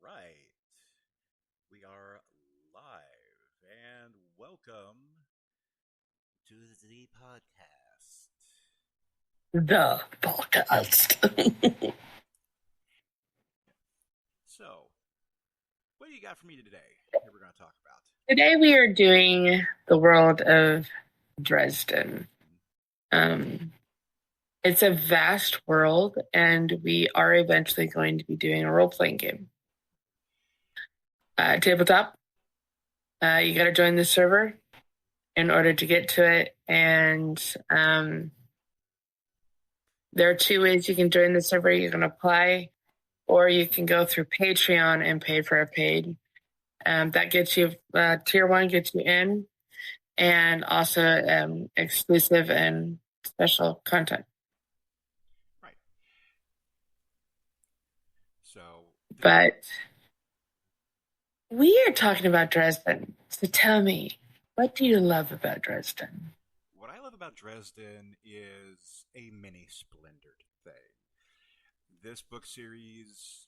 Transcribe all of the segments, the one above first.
right. We are live and welcome to the podcast. The podcast. So, what do you got for me today? That we're going to talk about. Today we are doing the world of Dresden. Um, it's a vast world, and we are eventually going to be doing a role-playing game. Tabletop, you got to join the server in order to get to it, and there are two ways you can join the server. You can apply, or you can go through Patreon and pay for a paid. That gets you, tier 1 gets you in, and also exclusive and special content. Right. So, But we are talking about Dresden. So tell me, what do you love about Dresden? what I love about Dresden is a mini splendored thing. This book series,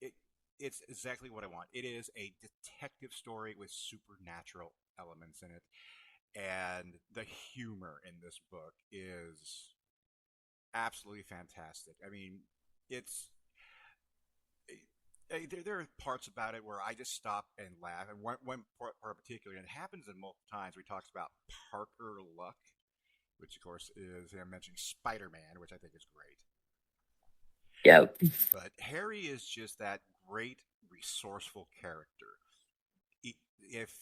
it it's exactly what I want. It is a detective story with supernatural elements in it, and the humor in this book is absolutely fantastic. I mean, it's there are parts about it where I just stop and laugh. And one part particularly, and it happens in multiple times, where he talks about Parker Luck, which of course is him mentioning Spider-Man, which I think is great. Yep. But Harry is just that great, resourceful character. If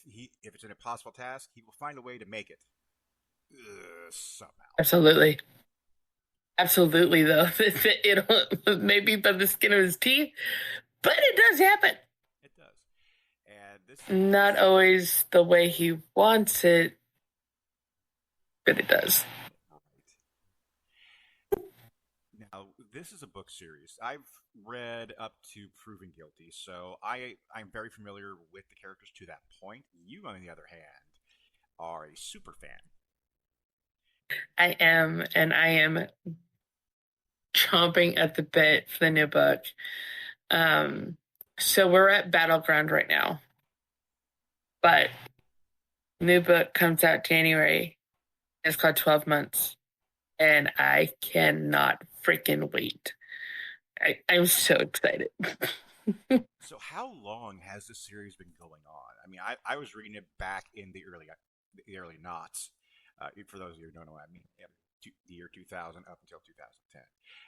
it's an impossible task, he will find a way to make it somehow. Absolutely. Absolutely, though. It'll maybe by the skin of his teeth, but it does happen. It does, and this Not always the way he wants it, but it does. Now, this is a book series. I've read up to Proven Guilty, so I'm very familiar with the characters to that point. You, on the other hand, are a super fan. I am, and I am chomping at the bit for the new book. So we're at Battleground right now, but new book comes out January. It's called 12 Months, and I cannot freaking wait. I'm so excited. So, how long has this series been going on? I mean, I was reading it back in the early knots. For those of you who don't know what I mean, the year 2000 up until 2010,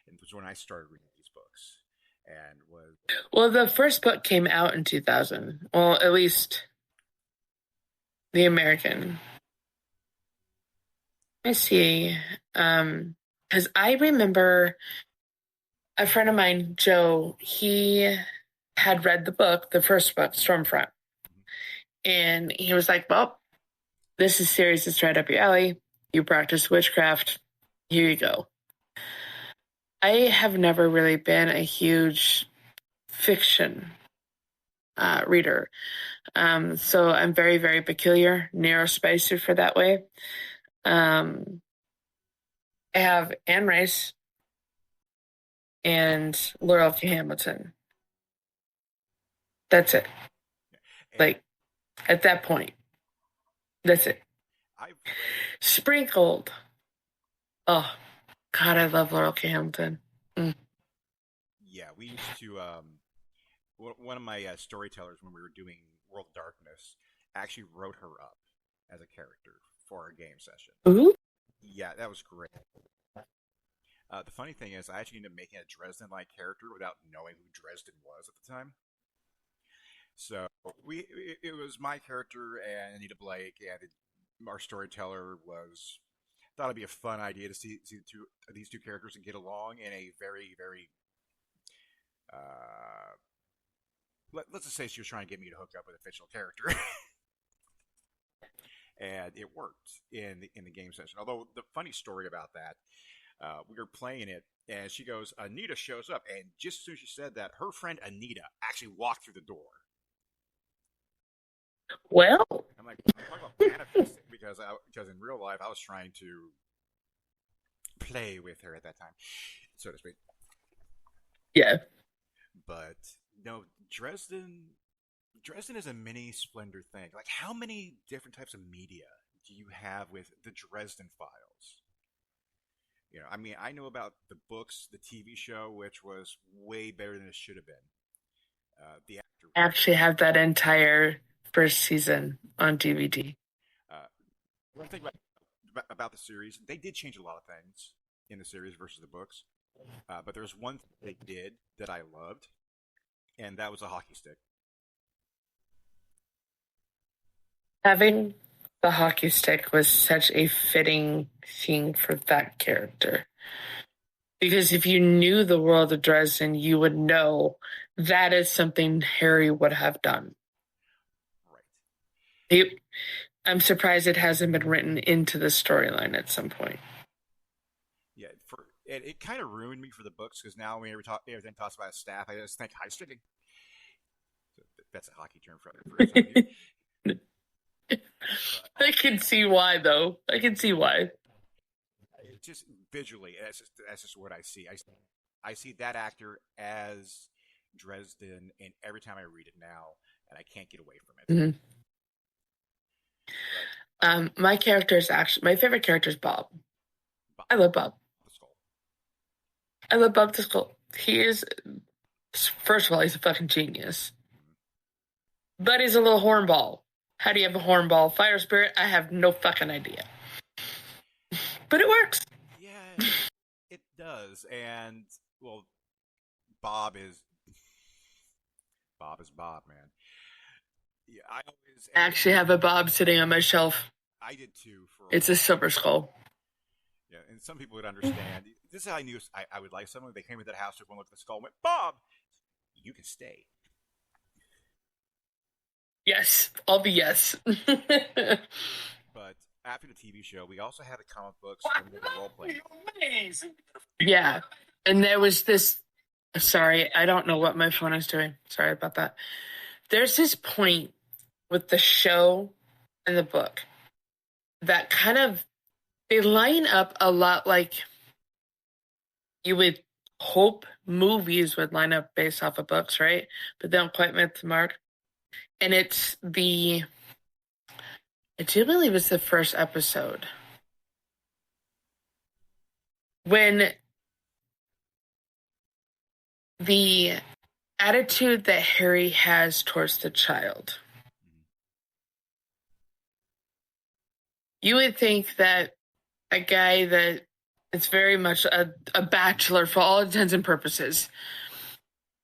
and it was when I started reading these books. And was Well, the first book came out in 2000. Well, at least the American. I see. Because I remember a friend of mine, Joe, he had read the book, the first book, Stormfront. And he was like, well, this is series that's right up your alley. You practice witchcraft. Here you go. I have never really been a huge fiction reader. So I'm very, very peculiar, narrow spicer for that way. I have Anne Rice and Laurel K. Hamilton. That's it. Like, at that point, that's it. I've Sprinkled. Oh, God, I love Laurel K. Hamilton. Yeah, we used to. One of my storytellers, when we were doing World of Darkness, actually wrote her up as a character for a game session. Ooh. Yeah, that was great. The funny thing is, I actually ended up making a Dresden-like character without knowing who Dresden was at the time. So it was my character and Anita Blake, and our storyteller was thought it'd be a fun idea to see these two characters and get along in a very very. Let's just say she was trying to get me to hook up with a fictional character, and it worked in the game session. Although the funny story about that, we were playing it, and she goes, Anita shows up, and just as soon as she said that, her friend Anita actually walked through the door. Well, I'm like, I'm talking about manifesting because in real life I was trying to play with her at that time, so to speak. yeah. But No, Dresden is a mini Splendor thing. Like, how many different types of media do you have with the Dresden Files? I mean, I know about the books, the TV show, which was way better than it should have been. The actor, I actually have that entire first season on DVD. uh, one thing about the series, they did change a lot of things in the series versus the books. But there's one thing they did that I loved, and that was a hockey stick. Having the hockey stick was such a fitting thing for that character. Because if you knew the world of Dresden, you would know that is something Harry would have done. Right. I'm surprised it hasn't been written into the storyline at some point. Yeah, it kind of ruined me for the books because now when everything talks about staff, I just think high sticking. So that's a hockey term for some of you. I can see why, though. I can see why. Just visually, that's just what I see. I see that actor as Dresden, and every time I read it now, and I can't get away from it. Mm-hmm. My favorite character is Bob. I love Bob. The skull. I love Bob the Skull. He is, first of all, he's a fucking genius. But he's a little hornball. How do you have a hornball fire spirit? I have no fucking idea. But it works. Yeah, it does. And, well, Bob is Bob, man. Yeah, I actually have a Bob sitting on my shelf. I did too. It's a silver skull. Yeah, and some people would understand. This is how I knew I would like someone. They came into the house, took one look at the skull, and went, "Bob, you can stay." Yes, I'll be yes. But after the TV show, we also had the comic books and the role playing. Yeah, and there was this. Sorry, I don't know what my phone is doing. Sorry about that. There's this point with the show and the book that kind of, they line up a lot like you would hope movies would line up based off of books, right? But they don't quite make the mark. And I do believe it's the first episode when the attitude that Harry has towards the child. You would think that a guy that is very much a bachelor for all intents and purposes,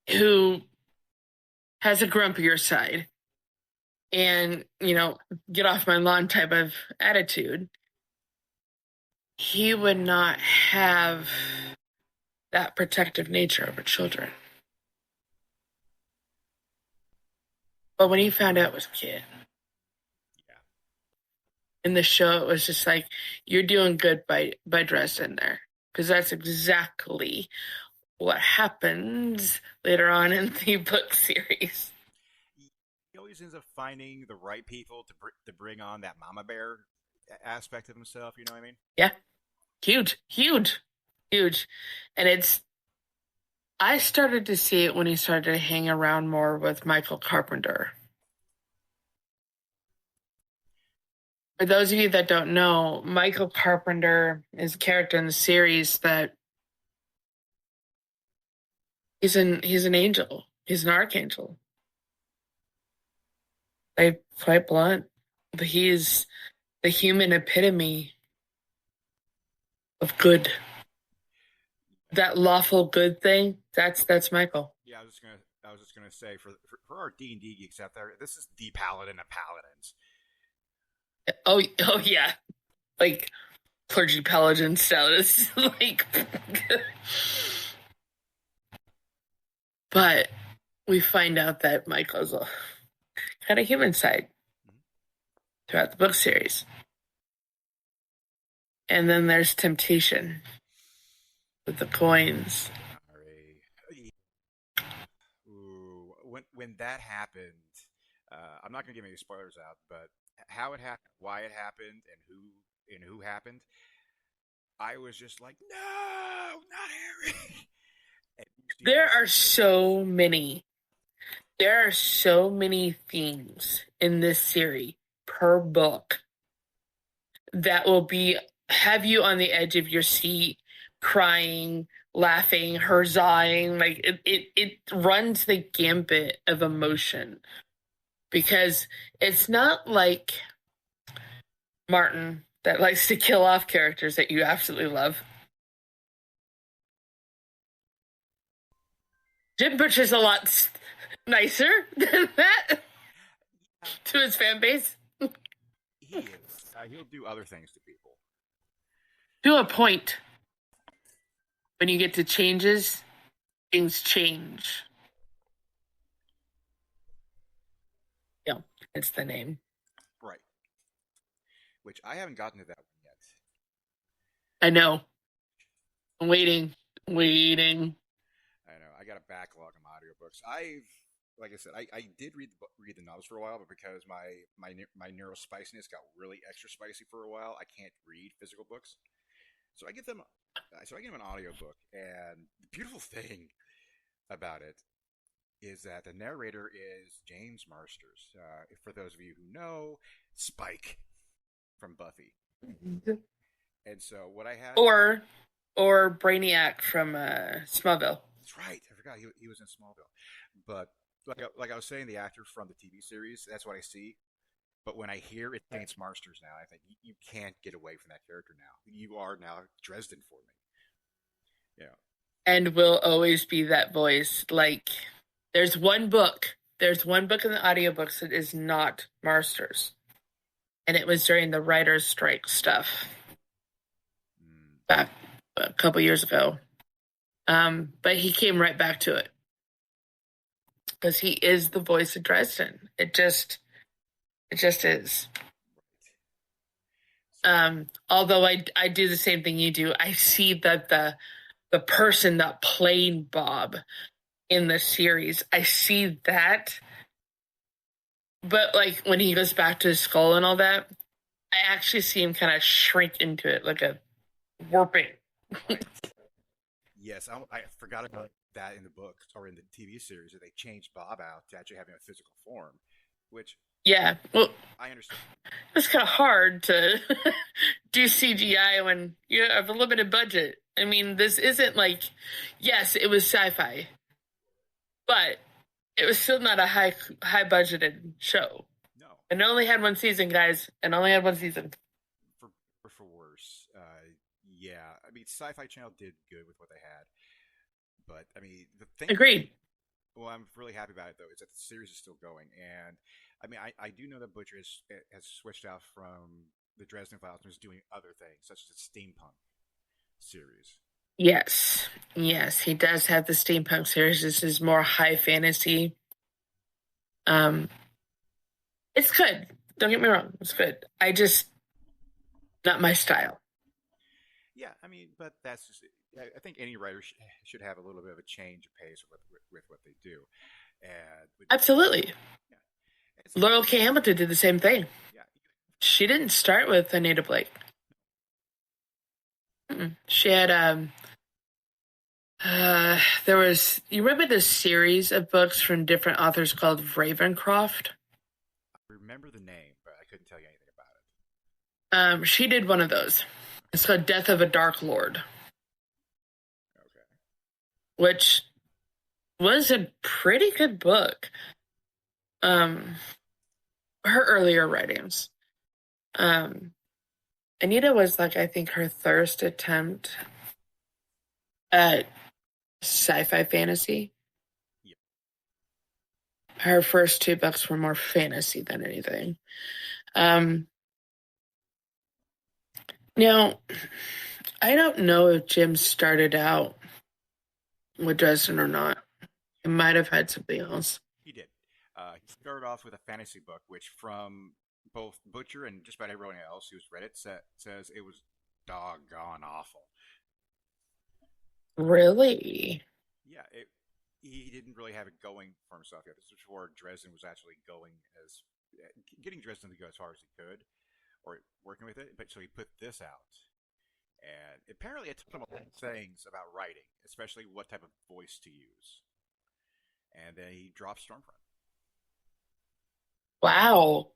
who has a grumpier side and, get off my lawn type of attitude, he would not have that protective nature over children. But when he found out it was a kid, in the show, it was just like, you're doing good by Dresden there. Because that's exactly what happens later on in the book series. He always ends up finding the right people to bring on that mama bear aspect of himself, you know what I mean? Yeah. Huge. And I started to see it when he started to hang around more with Michael Carpenter. For those of you that don't know, Michael Carpenter is a character in the series that he's an angel. He's an archangel. Quite blunt. But he's the human epitome of good. That lawful good thing, that's Michael. Yeah, I was just gonna say for our D&D geeks out there, this is the paladin of paladins. Oh yeah, like clergy paladin status, like. But we find out that Michael's got a human side throughout the book series, and then there's temptation with the coins. Ooh, when that happened, I'm not gonna give any spoilers out, but how it happened, why it happened, and who happened, I was just like, no, not Harry. There are so many There are so many themes in this series per book that will be have you on the edge of your seat, crying, laughing, huzzahing. Like it runs the gambit of emotion because it's not like Martin that likes to kill off characters that you absolutely love. Jim Butcher's a lot nicer than that to his fan base. He is. He'll do other things to people. To a point, when you get to changes, things change. Yeah, it's the name. Right. Which I haven't gotten to that one yet. I know. I'm waiting, waiting. I know. I got a backlog of audiobooks. Like I said, I did read the novels for a while, but because my neurospiciness got really extra spicy for a while, I can't read physical books. So I get them an audiobook, and the beautiful thing about it is that the narrator is James Marsters. For those of you who know, Spike from Buffy. And so what I had, Or Brainiac from Smallville. that's right, I forgot he was in Smallville. But like I was saying, the actor from the TV series, that's what I see. But when I hear it's James Marsters now, I think you can't get away from that character now. You are now Dresden for me. Yeah. And will always be that voice. Like there's one book in the audiobooks that is not Marsters. And it was during the writer's strike stuff back a couple years ago. But he came right back to it because he is the voice of Dresden. It just is. Although I do the same thing you do. I see that the person that played Bob in the series, I see that. But like when he goes back to his skull and all that, I actually see him kind of shrink into it, like a warping. Right. Yes, I forgot about that in the book or in the TV series that they changed Bob out to actually having a physical form, which Yeah, well, I understand. it's kind of hard to do CGI when you have a limited budget. I mean, this isn't like, yes, it was sci-fi, but it was still not a high budgeted show. No, And it only had one season, guys. And only had one season. for worse. Yeah, I mean, Sci-Fi Channel did good with what they had, but I mean, the thing. Agreed. Well, I'm really happy about it though. Is that the series is still going, and I mean, I do know that Butcher has switched out from the Dresden Files and is doing other things, such as the steampunk series. Yes. Yes, he does have the steampunk series. This is more high fantasy. Um, it's good. Don't get me wrong. It's good. I just not my style. Yeah, I mean, but that's just. I think any writer should have a little bit of a change of pace with what they do, and Absolutely. yeah, it's like Laurel K. Hamilton did the same thing. yeah, She didn't start with Anita Blake. Mm-mm. She had there was you remember this series of books from different authors called Ravencroft? I remember the name, but I couldn't tell you anything about it. She did one of those. It's called Death of a Dark Lord, Okay, which was a pretty good book. Um, her earlier writings. Um, Anita was like I think her first attempt at sci-fi fantasy. yeah, Her first two books were more fantasy than anything. Um, now, I don't know if Jim started out with Dresden or not. He might have had something else. he did. He started off with a fantasy book, which from both Butcher and just about everyone else who's read it says it was doggone awful. Really? Yeah, he didn't really have it going for himself yet. This is before Dresden was actually going as getting Dresden to go as far as he could, or working with it. But so he put this out, and apparently it took him a lot of things about writing, especially what type of voice to use. And then he dropped Stormfront. Wow.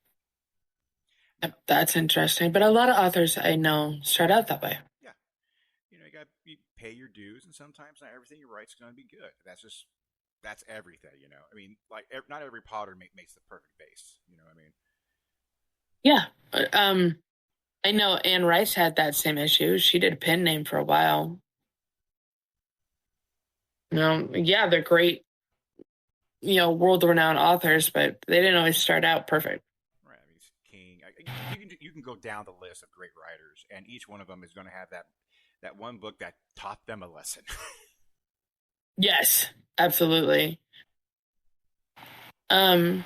That's interesting. But a lot of authors I know start out that way. Yeah, you pay your dues, and sometimes not everything you write's going to be good. That's everything. I mean, like not every powder makes the perfect base. You know what I mean? Yeah. I know Anne Rice had that same issue. She did a pen name for a while. Yeah, they're great, world-renowned authors, but they didn't always start out perfect. Right. I mean, King. You can go down the list of great writers, and each one of them is going to have that one book that taught them a lesson. Yes, absolutely. Um,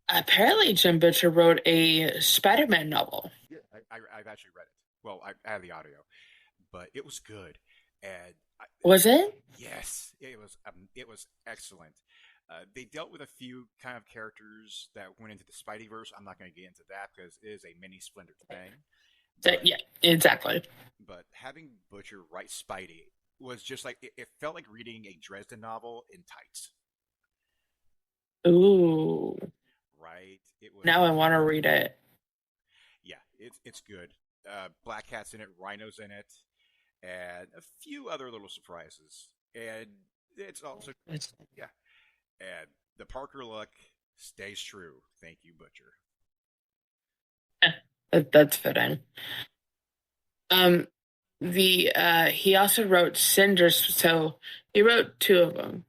Apparently Jim Butcher wrote a Spider-Man novel. Yeah, I've actually read it. Well, I had the audio, but it was good, and Was it? yes, it was excellent. They dealt with a few kind of characters that went into the Spideyverse. I'm not going to get into that because it is a mini splintered thing. But Yeah, exactly. having Butcher write Spidey was just like it felt like reading a Dresden novel in tights. Ooh, Right? It was now I want to read it. yeah, it's good. Black Cat's in it, Rhino's in it, and a few other little surprises. And it's also yeah, and the Parker look stays true. Thank you, Butcher. That's fitting. Um, the he also wrote Cinders, so he wrote two of them.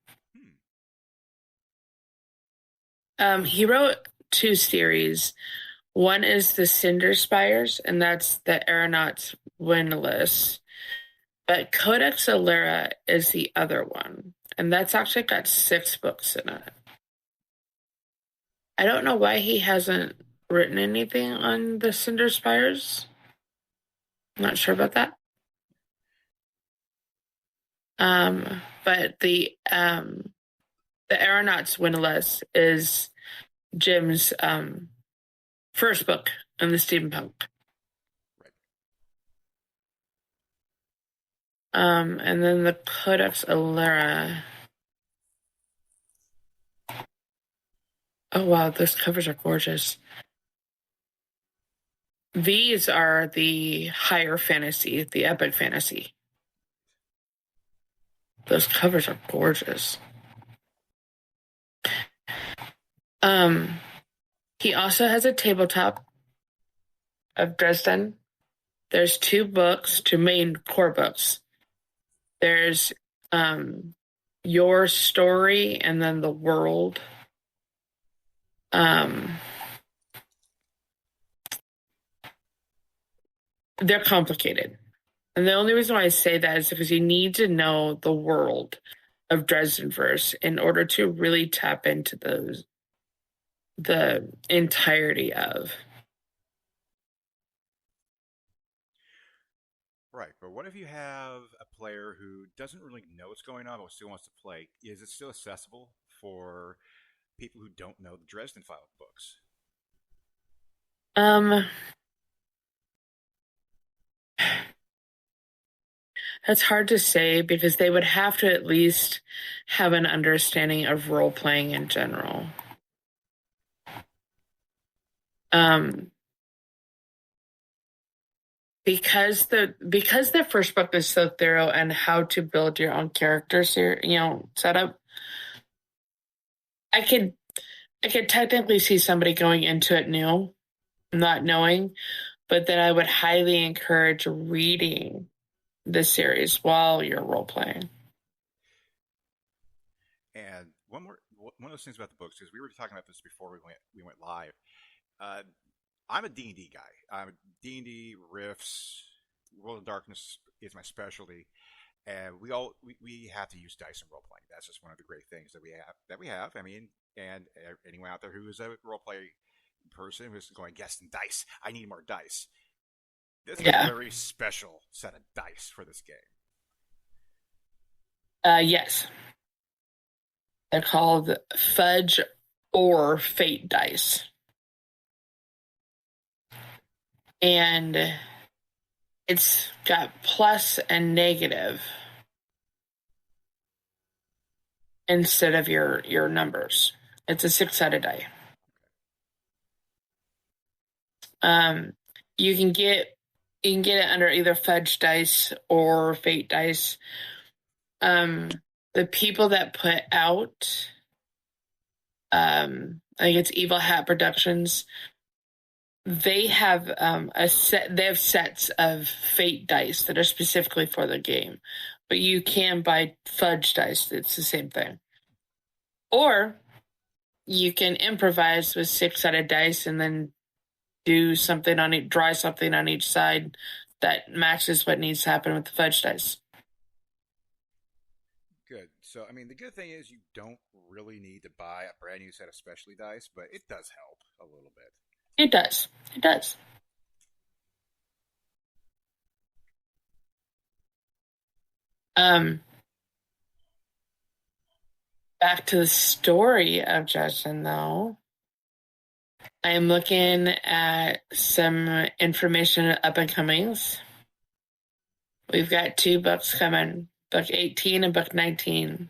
Hmm. He wrote two series. One is the Cinder Spires, and that's the Aeronauts Windlass. But Codex Alera is the other one, and that's actually got 6 books in it. I don't know why he hasn't written anything on the Cinder Spires. I'm not sure about that. But the Aeronauts Windlass is Jim's first book in the steampunk. Right. And then the Codex Alera. Oh wow, those covers are gorgeous. These are the higher fantasy, the epic fantasy. Those covers are gorgeous. Um, he also has a tabletop of Dresden. There's 2 books, 2 main core books. There's Your Story and then The World. They're complicated. And the only reason why I say that is because you need to know the world of Dresden verse in order to really tap into the entirety of. Right, but what if you have a player who doesn't really know what's going on but still wants to play? Is it still accessible for people who don't know the Dresden File books? Um, that's hard to say because they would have to at least have an understanding of role playing in general. Um, because the first book is so thorough and how to build your own characters here, setup. I could I could technically see somebody going into it new, not knowing, but then I would highly encourage reading the series while you're role playing. And one of those things about the books is we were talking about this before we went live. Uh, I'm a D&D guy. I'm D&D riffs. World of Darkness is my specialty, and we have to use dice in role playing. That's just one of the great things that we have. I mean, and anyone out there who is a role play person who's going, yes, and dice. I need more dice. This is a Yeah. very special set of dice for this game. Yes. They're called Fudge or Fate dice. And it's got plus and negative instead of your numbers. It's a six-sided die. Um, you can get it under either fudge dice or fate dice. The people that put out, I think it's Evil Hat Productions. They have a set. They have sets of fate dice that are specifically for the game, but you can buy fudge dice. It's the same thing, or you can improvise with six-sided dice and then do something on it, draw something on each side that matches what needs to happen with the fudge dice. Good. So, I mean, the good thing is you don't really need to buy a brand new set of specialty dice, but it does help a little bit. It does. It does. Um, Back to the story of Dresden, though. I am looking at some information up and comings. We've got two books coming, book 18 and book 19.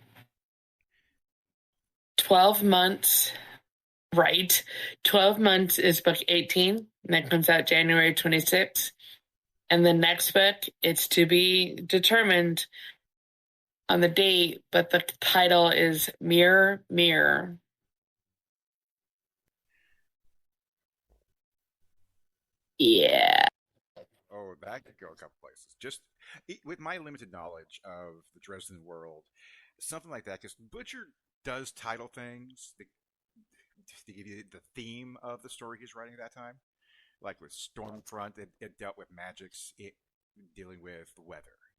12 months, right? 12 months is book 18, and that comes out January 26th. And the next book, it's to be determined on the date, but the title is Mirror, Mirror. Yeah. Oh, that could go a couple places. Just with my limited knowledge of the Dresden world, something like that, because Butcher does title things to give you the theme of the story he's writing at that time. Like with Stormfront, it dealt with magics, dealing with the weather,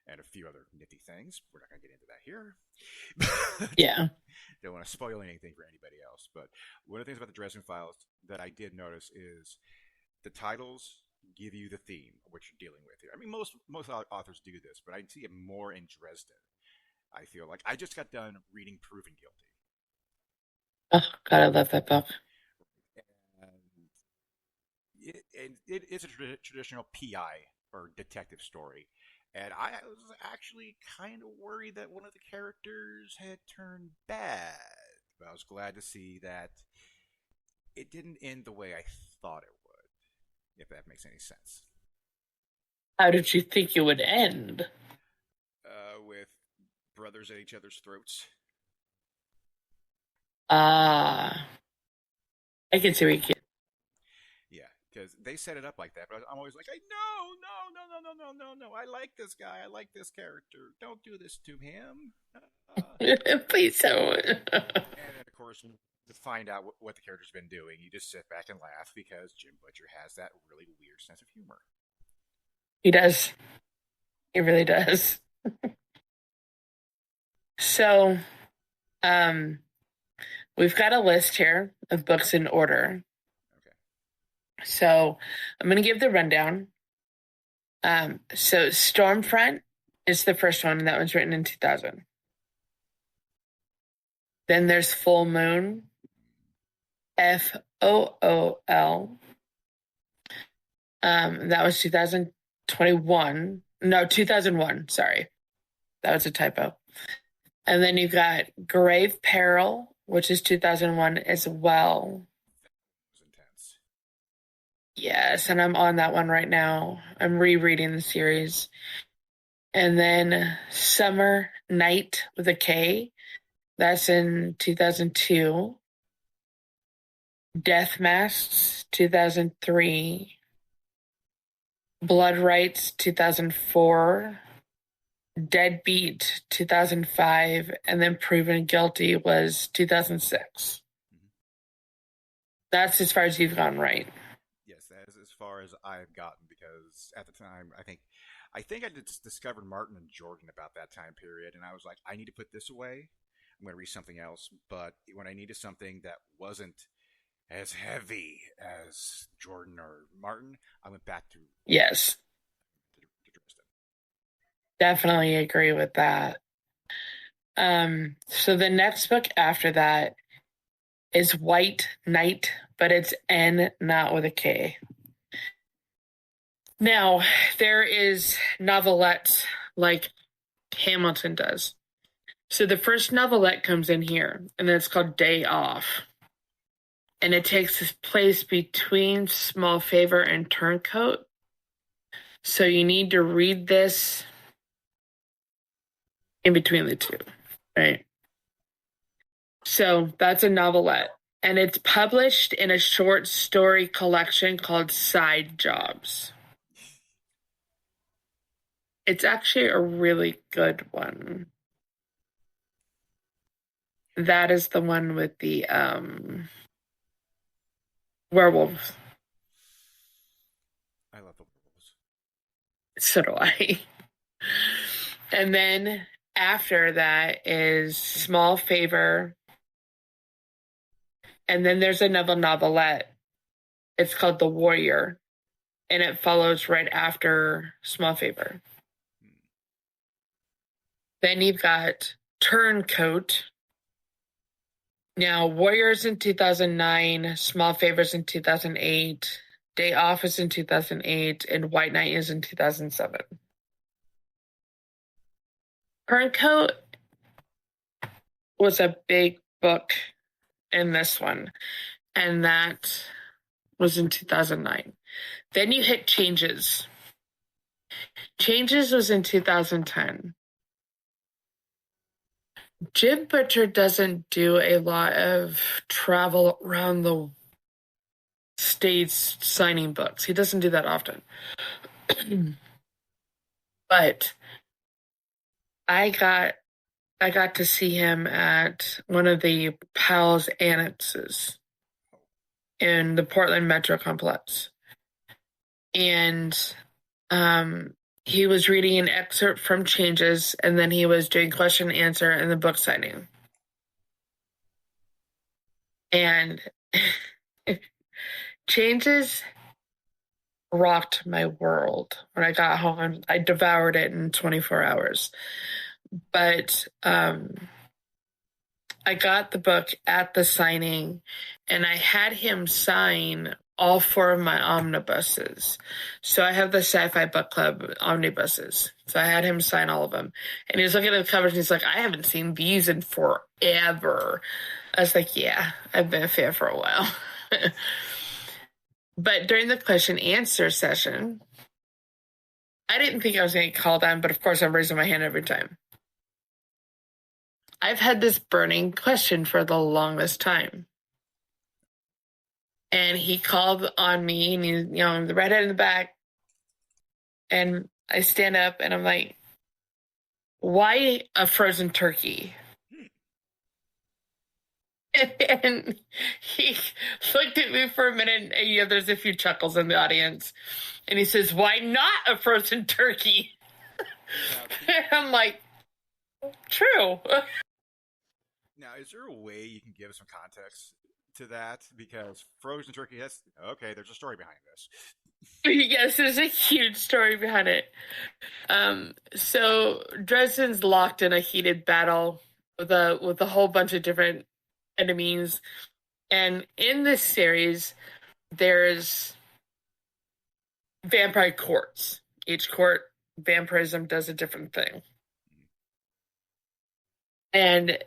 and a few other nifty things. We're not going to get into that here. Yeah. Don't want to spoil anything for anybody else. But one of the things about the Dresden Files that I did notice is the titles give you the theme of what you're dealing with here. I mean, most authors do this, but I see it more in Dresden. I feel like I just got done reading Proven Guilty. Oh, God, I love that book. And it's a traditional PI or detective story. And I was actually kind of worried that one of the characters had turned bad. But I was glad to see that it didn't end the way I thought it would, if that makes any sense. How did you think it would end? With brothers at each other's throats. Ah, I can see where you can. Yeah, because they set it up like that. But I'm always like, no, no, no, no, no, no, no, no. I like this guy. I like this character. Don't do this to him. Please don't. And of course, to find out what the character's been doing, you just sit back and laugh because Jim Butcher has that really weird sense of humor. He does. He really does. So, um, we've got a list here of books in order. Okay. So I'm going to give the rundown. So Stormfront is the first one. That was written in 2000. Then there's Full Moon, FOOL. That was 2021. No, 2001. Sorry. That was a typo. And then you've got Grave Peril, which is 2001 as well. It was intense. Yes, and I'm on that one right now. I'm rereading the series. And then Summer Night with a K. That's in 2002. Death Masks, 2003. Blood Rights, 2004. Deadbeat, 2005. And then Proven Guilty was 2006. Mm-hmm. That's as far as you've gone, right? Yes, that is as far as I've gotten because at the time, I just discovered Martin and Jordan about that time period, and I was like, I need to put this away. I'm going to read something else. But when I needed something that wasn't as heavy as Jordan or Martin, I went back to Yes, Dresden. definitely agree with that. So the next book after that is White Knight, but it's N, not with a K. Now, there is novelettes like Hamilton does. So the first novelette comes in here, and then it's called Day Off. And it takes place between Small Favor and Turncoat. So you need to read this in between the two, right? So that's a novelette. And it's published in a short story collection called Side Jobs. It's actually a really good one. That is the one with the werewolves. I love the werewolves. So do I. And then after that is Small Favor. And then there's another novelette. It's called The Warrior. And it follows right after Small Favor. Then you've got Turncoat. Now, Warriors in 2009, Small Favors in 2008, Day Off is in 2008, and White Knight is in 2007. Turncoat was a big book in this one, and that was in 2009. Then you hit Changes. Changes was in 2010. Jim Butcher doesn't do a lot of travel around the states signing books. He doesn't do that often. But I got to see him at one of the Powell's annexes in the Portland Metro Complex. And he was reading an excerpt from Changes, and then he was doing question and answer and the book signing. And Changes rocked my world. When I got home, I devoured it in 24 hours. But I got the book at the signing, and I had him sign all 4 of my omnibuses. So I have the Sci-Fi Book Club omnibuses. So I had him sign all of them. And he was looking at the covers, and he's like, I haven't seen these in forever. I was like, yeah, I've been a fan for a while. But during the question answer session, I didn't think I was going to get called on, but of course I'm raising my hand every time. I've had this burning question for the longest time. And he called on me, and he's, the redhead in the back. And I stand up, and I'm like, why a frozen turkey? And he looked at me for a minute, and there's a few chuckles in the audience. And he says, why not a frozen turkey? And I'm like, true. Now, is there a way you can give some context to that? Because frozen turkey has, okay, there's a story behind this. Yes, there's a huge story behind it. So Dresden's locked in a heated battle with a whole bunch of different enemies. And in this series, there's vampire courts. Each court, vampirism does a different thing. And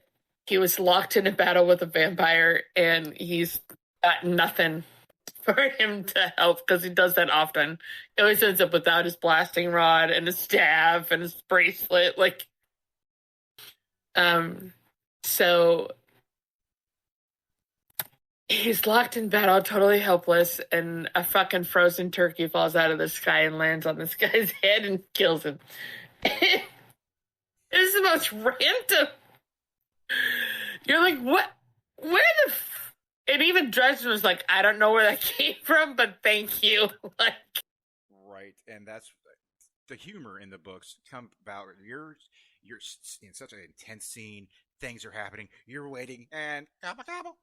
he was locked in a battle with a vampire, and he's got nothing for him to help, because he does that often. He always ends up without his blasting rod and his staff and his bracelet. So he's locked in battle, totally helpless, and a fucking frozen turkey falls out of the sky and lands on this guy's head and kills him. It's the most random. You're like, what? Where the? And even Dresden was like, I don't know where that came from, but thank you. Right, and that's the humor in the books come about. You're in such an intense scene. Things are happening. You're waiting, and gobble gobble.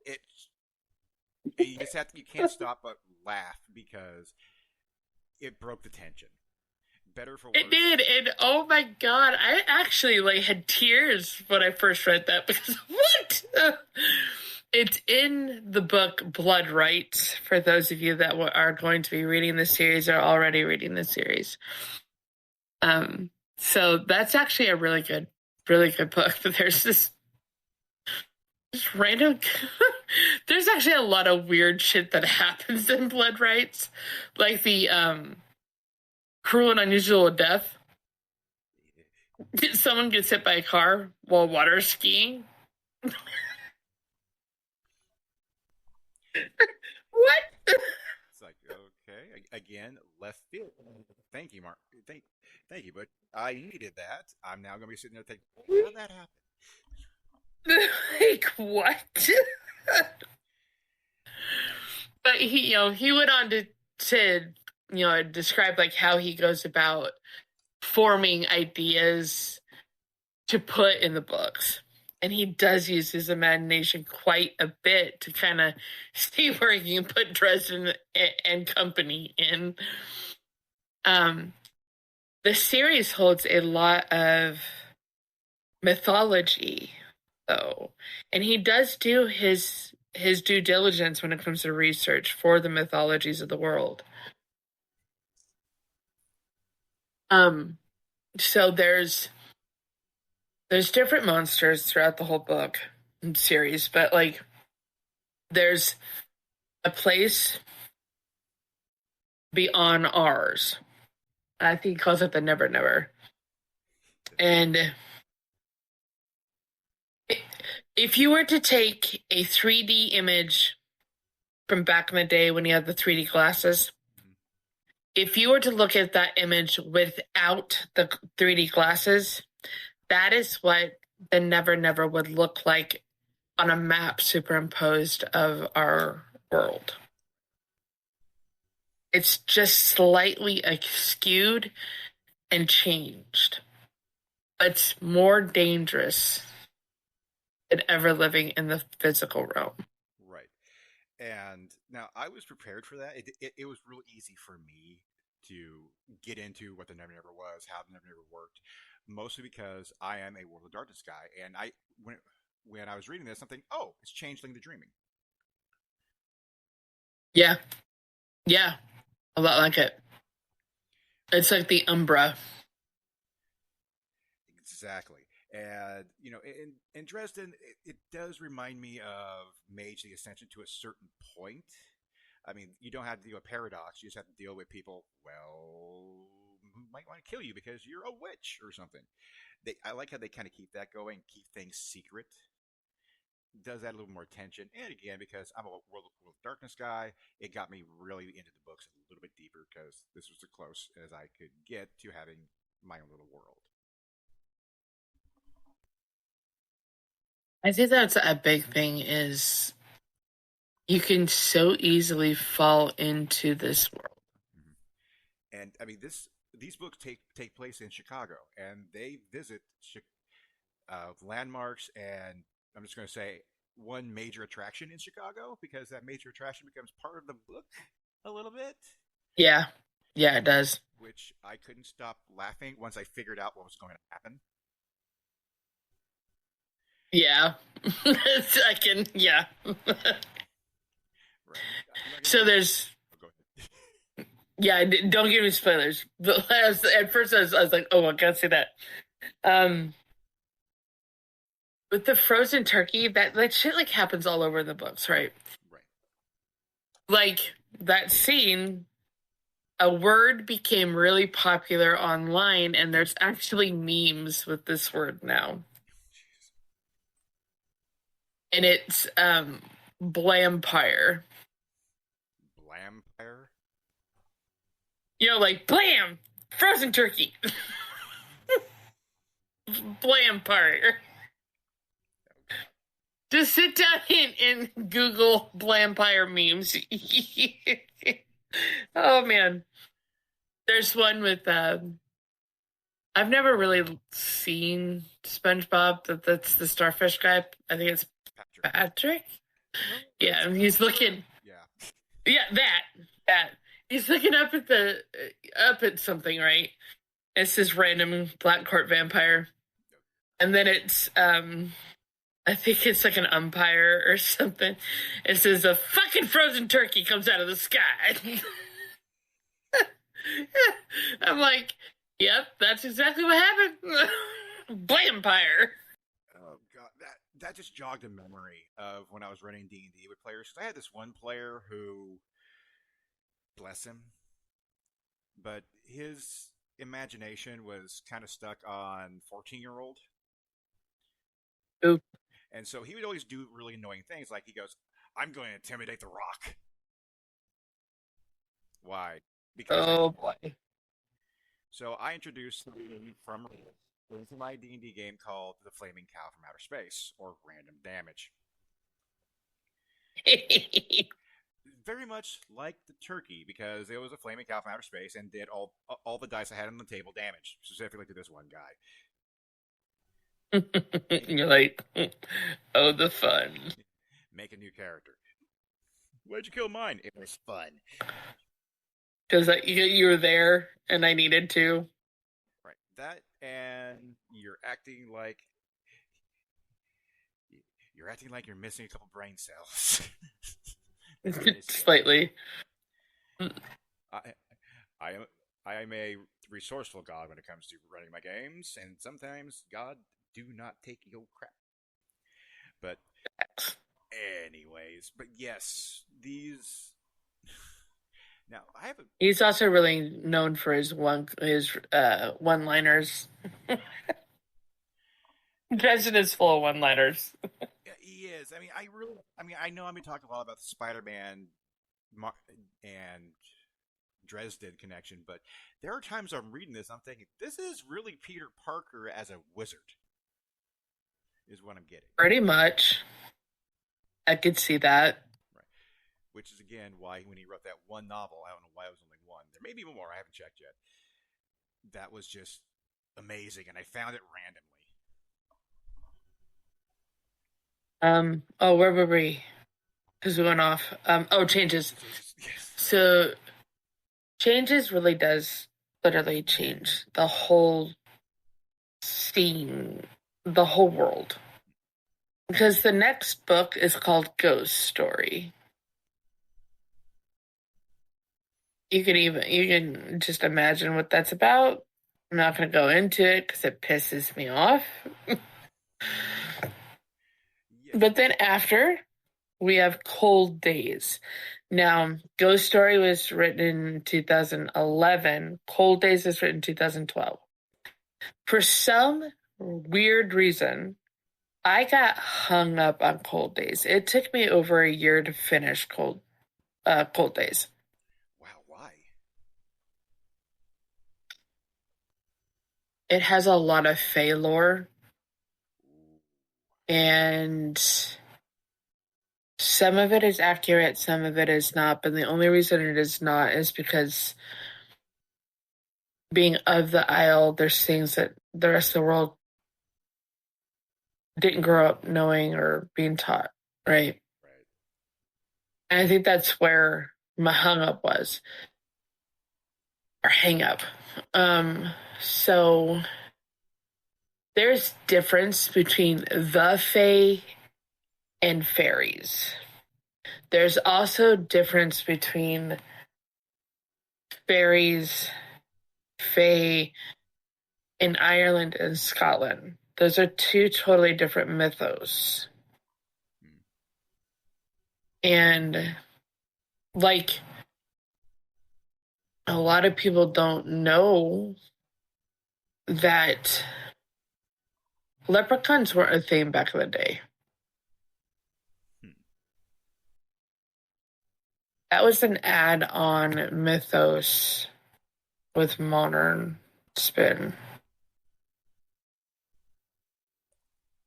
You just you can't stop but laugh because it broke the tension. Better for worse. It did, and oh my god, I actually had tears when I first read that, because what? It's in the book Blood Rights, for those of you that are going to be reading the series or already reading the series. So that's actually a really good really good book. But there's this just random. There's actually a lot of weird shit that happens in Blood Rights, like the cruel and unusual death. Someone gets hit by a car while water skiing. What? It's like, okay, again, left field. Thank you, Mark. Thank you, but I needed that. I'm now going to be sitting there thinking, how did that happen? Like what? But he went on to describe like how he goes about forming ideas to put in the books. And he does use his imagination quite a bit to kind of see where he can put Dresden and company in. The series holds a lot of mythology, though, and he does do his due diligence when it comes to research for the mythologies of the world. So there's different monsters throughout the whole book and series, but like there's a place beyond ours. I think he calls it the Never Never. And if you were to take a 3D image from back in the day when you had the 3D glasses, if you were to look at that image without the 3D glasses, that is what the Never Never would look like on a map superimposed of our world. It's just slightly skewed and changed. It's more dangerous than ever living in the physical realm. Right. And now I was prepared for that. It was real easy for me to get into what the Never Never was, how the Never Never worked, mostly because I am a World of Darkness guy. And when I was reading this, I'm thinking, oh, it's Changeling the Dreaming. Yeah. Yeah. A lot like it. It's like the Umbra. Exactly. And, in Dresden, it does remind me of Mage the Ascension to a certain point. I mean, you don't have to deal with paradox. You just have to deal with people, well, who might want to kill you because you're a witch or something. I like how they kind of keep that going, keep things secret. Does add a little more tension. And again, because I'm a World of Darkness guy, it got me really into the books a little bit deeper because this was as close as I could get to having my own little world. I think that's a big thing is you can so easily fall into this world. Mm-hmm. And I mean, these books take place in Chicago, and they visit landmarks, and I'm just going to say one major attraction in Chicago because that major attraction becomes part of the book a little bit. Yeah, it does. Which I couldn't stop laughing once I figured out what was going to happen. Yeah, I can. Yeah. Right. So there's. Oh, go ahead. Yeah, don't give me spoilers. But at first, I was like, "Oh, I gotta say that." With the frozen turkey, that shit like happens all over the books, right? Right. Like that scene, a word became really popular online, and there's actually memes with this word now. And it's blampire. Blampire? Like blam! Frozen turkey. Blampire. Just sit down and Google blampire memes. Oh man. There's one with I've never really seen SpongeBob, that's the starfish guy. I think it's Patrick. Yeah, and he's looking. Yeah, that. He's looking up at something, right? It's this random black court vampire, and then it's I think it's like an umpire or something. It says a fucking frozen turkey comes out of the sky. I'm like, yep, that's exactly what happened. Vampire. Oh god, that just jogged a memory of when I was running D&D with players. 'Cause I had this one player who, bless him, but his imagination was kind of stuck on 14-year-old. Oop. And so he would always do really annoying things. Like he goes, I'm going to intimidate the rock. Why? Because I Oh can. boy. So I introduced something from into my D&D game called the Flaming Cow from Outer Space, or Random Damage. Very much like the turkey, because it was a flaming cow from outer space and did all the dice I had on the table damage, specifically to this one guy. You're like, oh, the fun. Make a new character. Why'd you kill mine? It was fun. Because you were there and I needed to. Right. That and you're acting like you're missing a couple brain cells. Slightly. I, I am I am a resourceful god when it comes to running my games, and sometimes God do not take your crap. But anyways, but yes, these now I have a He's also really known for his one-liners. Dresden is full of one-liners. yeah, he is. I know I've been talking a lot about the Spider-Man and Dresden connection, but there are times I'm reading this, I'm thinking this is really Peter Parker as a wizard, is what I'm getting. Pretty much. I could see that. Right. Which is again why when he wrote that one novel, I don't know why it was only one. There may be more. I haven't checked yet. That was just amazing, and I found it randomly. Oh, where were we? Because we went off. Changes. Yes. So, changes really does literally change the whole scene, the whole world. Because the next book is called Ghost Story. You can just imagine what that's about. I'm not going to go into it because it pisses me off. Yes. But then after, we have Cold Days. Now, Ghost Story was written in 2011. Cold Days was written in 2012. For some weird reason, I got hung up on Cold Days. It took me over a year to finish Cold Days. Wow, why? It has a lot of Fae lore, and some of it is accurate, some of it is not. But the only reason it is not is because being of the Isle, there's things that the rest of the world didn't grow up knowing or being taught, right? Right. And I think that's where my hung up was, or hang up. So there's difference between the Fae and fairies. There's also difference between fairies, Fae in Ireland and Scotland. Those are two totally different mythos. Hmm. And like a lot of people don't know that leprechauns weren't a thing back in the day. Hmm. That was an add-on mythos with modern spin.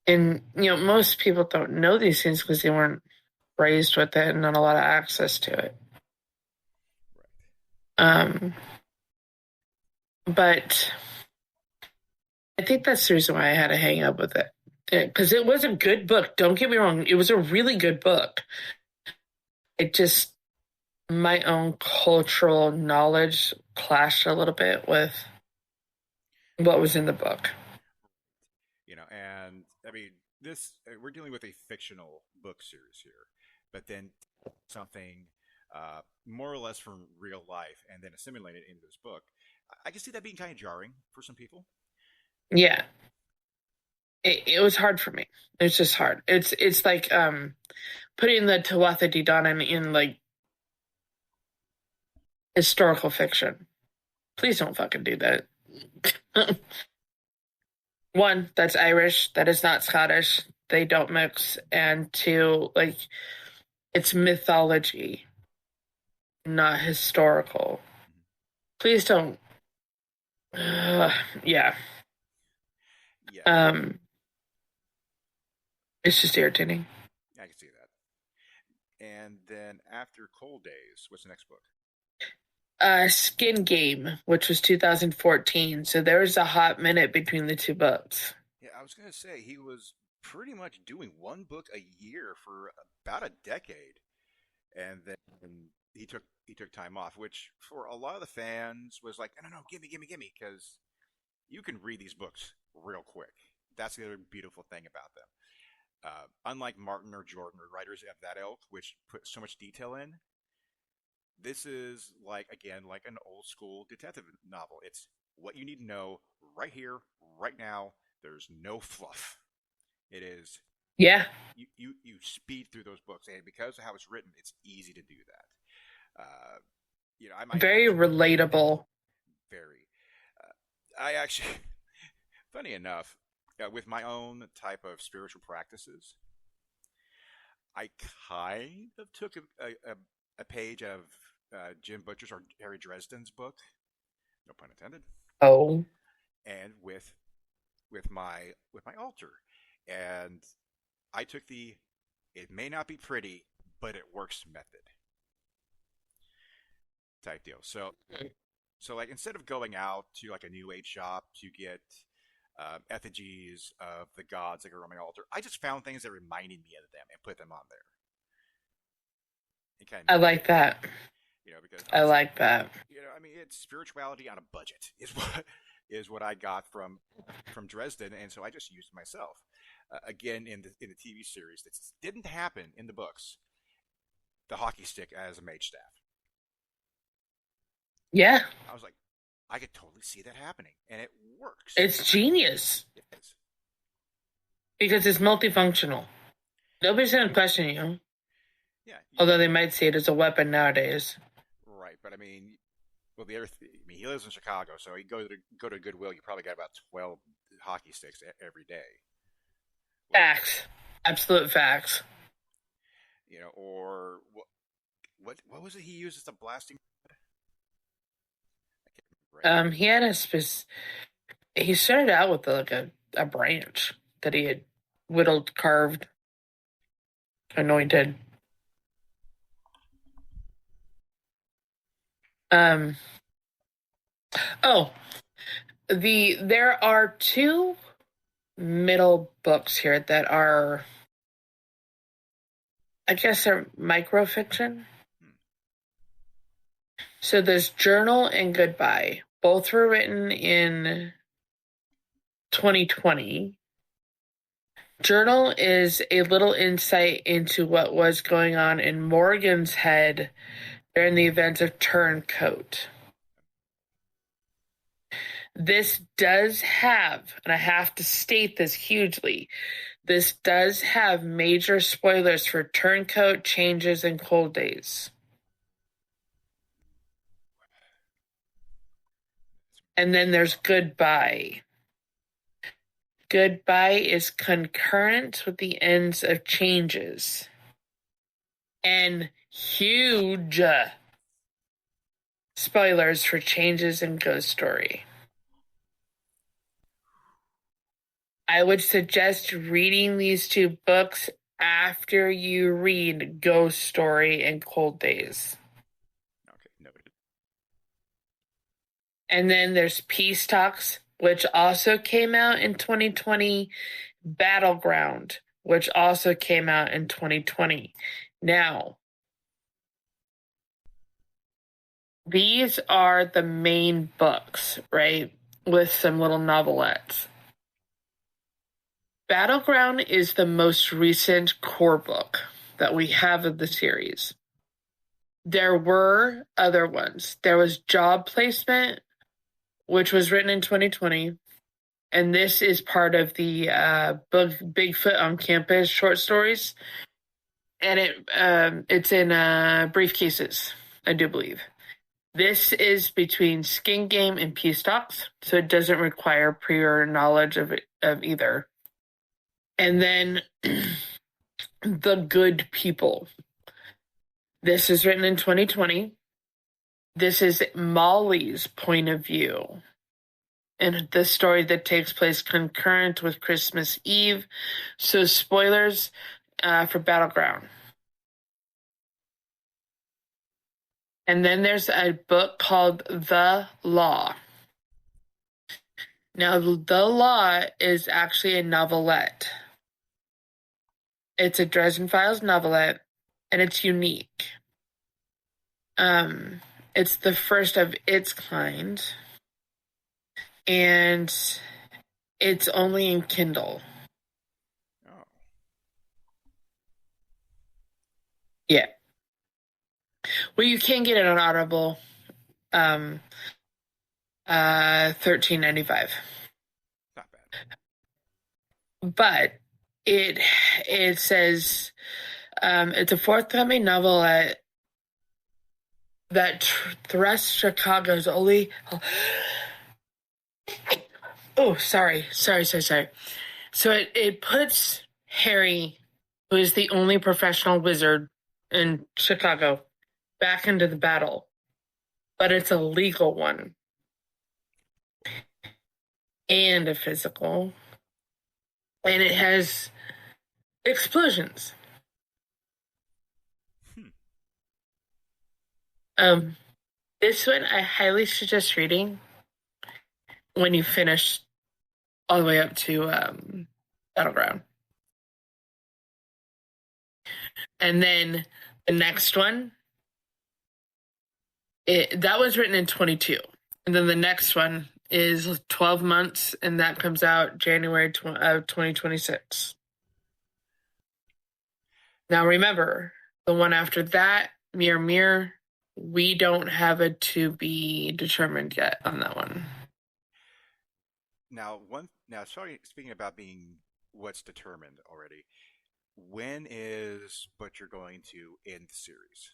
And, most people don't know these things because they weren't raised with it and not a lot of access to it. Right. But I think that's the reason why I had to hang up with it. Because it was a good book. Don't get me wrong. It was a really good book. It just, my own cultural knowledge clashed a little bit with what was in the book. And this we're dealing with a fictional book series here, but then something more or less from real life and then assimilate it into this book. I can see that being kind of jarring for some people. Yeah. it was hard for me. It's just hard. It's like putting the Tuatha De Danann in like historical fiction. Please don't fucking do that. One, that's Irish. That is not Scottish. They don't mix. And two, like it's mythology, not historical. Please don't. Yeah. Yeah, Um, it's just irritating. I can see that. And then after Cold Days, what's the next book? Skin Game, which was 2014. So there was a hot minute between the two books. Yeah, I was gonna say he was pretty much doing one book a year for about a decade, and then he took time off, which for a lot of the fans was like, no, no, no, gimme, because you can read these books real quick. That's the other beautiful thing about them. Unlike Martin or Jordan or writers of that ilk, which put so much detail in, this is like again like an old school detective novel. It's what you need to know right here, right now. There's no fluff. It is Yeah, you speed through those books, and because of how it's written, it's easy to do that. I might very actually relatable. very. I actually, funny enough, with my own type of spiritual practices, I kind of took a page of Jim Butcher's or Harry Dresden's book, no pun intended, Oh, and with my altar, and I took the it may not be pretty, but it works method type deal. So like instead of going out to like a new age shop to get effigies of the gods that are on my altar, I just found things that reminded me of them and put them on there. It kind of I made it like that. because I I was like that. I mean, it's spirituality on a budget is what I got from Dresden, and so I just used it myself. Again, in the TV series, that didn't happen in the books. The hockey stick as a mage staff. Yeah, I was like, I could totally see that happening, and it works. it's genius It is. because it's multifunctional. Nobody's going to question you, Yeah, although they might see it as a weapon nowadays. right. But I mean, well, I mean, he lives in Chicago, so he go to Goodwill. You probably got about 12 hockey sticks every day. Facts. Absolute facts. Or what was it he used as a blasting? I can't remember right now. He had a he started out with like a branch that he had whittled, carved, anointed. Um, oh, there are two middle books here that are, I guess, they're microfiction. Hmm. So there's Journal and Goodbye. Both were written in 2020. Journal is a little insight into what was going on in Morgan's head during the events of Turncoat. This does have, and I have to state this hugely, this does have major spoilers for Turncoat, Changes, and Cold Days. And then there's Goodbye. Goodbye is concurrent with the ends of Changes. And huge spoilers for Changes and Ghost Story. I would suggest reading these two books after you read Ghost Story and Cold Days. Okay, noted. And then there's Peace Talks, which also came out in 2020. Battleground, which also came out in 2020. Now, these are the main books, right? With some little novelettes. Battleground is the most recent core book that we have of the series. There were other ones. There was Job Placement, which was written in 2020, and this is part of the book Bigfoot on Campus short stories, and it's in briefcases, I do believe. This is between Skin Game and Peace Talks, so it doesn't require prior knowledge of either. And then The Good People. This is written in 2020. This is Molly's point of view. And the story that takes place concurrent with Christmas Eve. So spoilers for Battleground. And then there's a book called The Law. Now, The Law is actually a novelette. It's a Dresden Files novelette, and it's unique. It's the first of its kind, and it's only in Kindle. Oh. Yeah. Well, you can get it on Audible. $13.95. Not bad. But it says it's a forthcoming novelette that thrusts Chicago's only. Oh, sorry. So it puts Harry, who is the only professional wizard in Chicago, back into the battle, but it's a legal one and a physical, and it has explosions. This one I highly suggest reading when you finish all the way up to Battleground. And then the next one, that was written in 22. And then the next one is 12 months, and that comes out January 2026. Now remember, the one after that, Mirror Mirror, we don't have a to be determined yet on that one. Now, speaking about being what's determined already, when is Butcher going to end the series?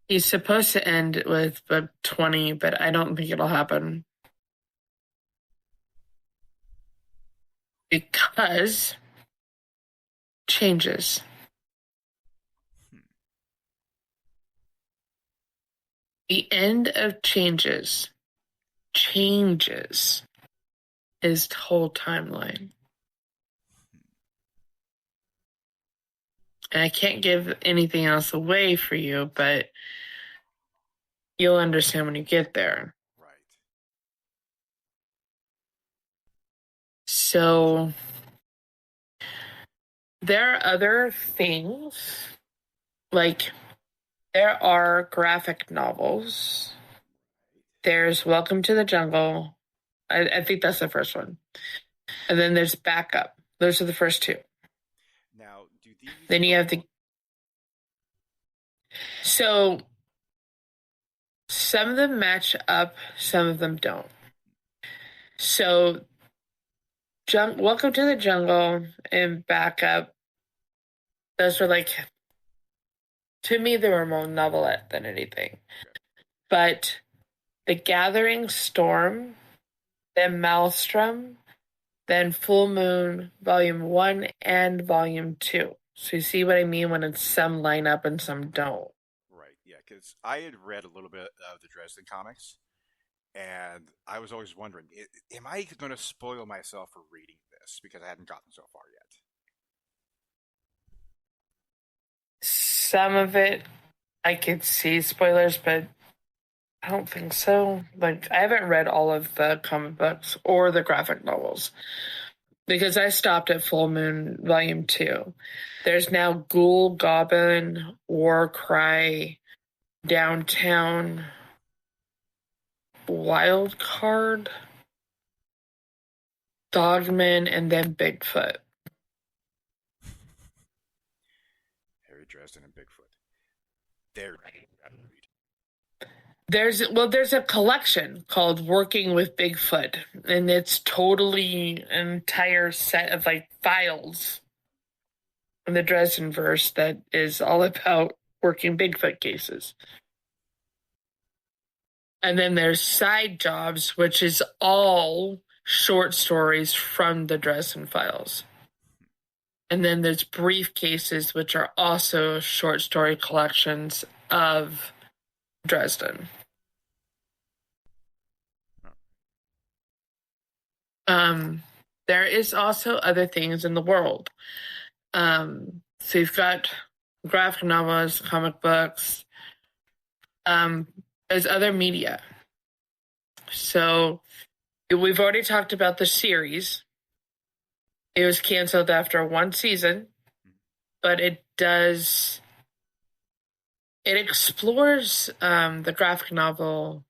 He's supposed to end with 20, but I don't think it'll happen. Because changes. The end of changes his whole timeline. And I can't give anything else away for you, but you'll understand when you get there. Right. So there are other things, like there are graphic novels. There's Welcome to the Jungle. I think that's the first one. And then there's Backup. Those are the first two. Now, do these... Then you have the... So some of them match up, some of them don't. So Welcome to the Jungle and Backup, those were like, to me, they were more novelette than anything. But The Gathering Storm, then Maelstrom, then Full Moon, Volume 1 and Volume 2. So you see what I mean when it's some line up and some don't. Right, yeah, because I had read a little bit of the Dresden comics, and I was always wondering, am I going to spoil myself for reading this? Because I hadn't gotten so far yet. Some of it, I could see spoilers, but I don't think so. Like, I haven't read all of the comic books or the graphic novels because I stopped at Full Moon Volume 2. There's now Ghoul, Goblin, War Cry, Downtown, Wild Card, Dogman, and then Bigfoot. Harry Dresden and Bigfoot. They're right. There's a collection called Working with Bigfoot, and it's totally an entire set of like files in the Dresden verse that is all about working Bigfoot cases. And then there's Side Jobs, which is all short stories from the Dresden files. And then there's Briefcases, which are also short story collections of Dresden. There is also other things in the world. So you've got graphic novels, comic books. There's other media. So we've already talked about the series. It was canceled after one season, but it explores the graphic novel.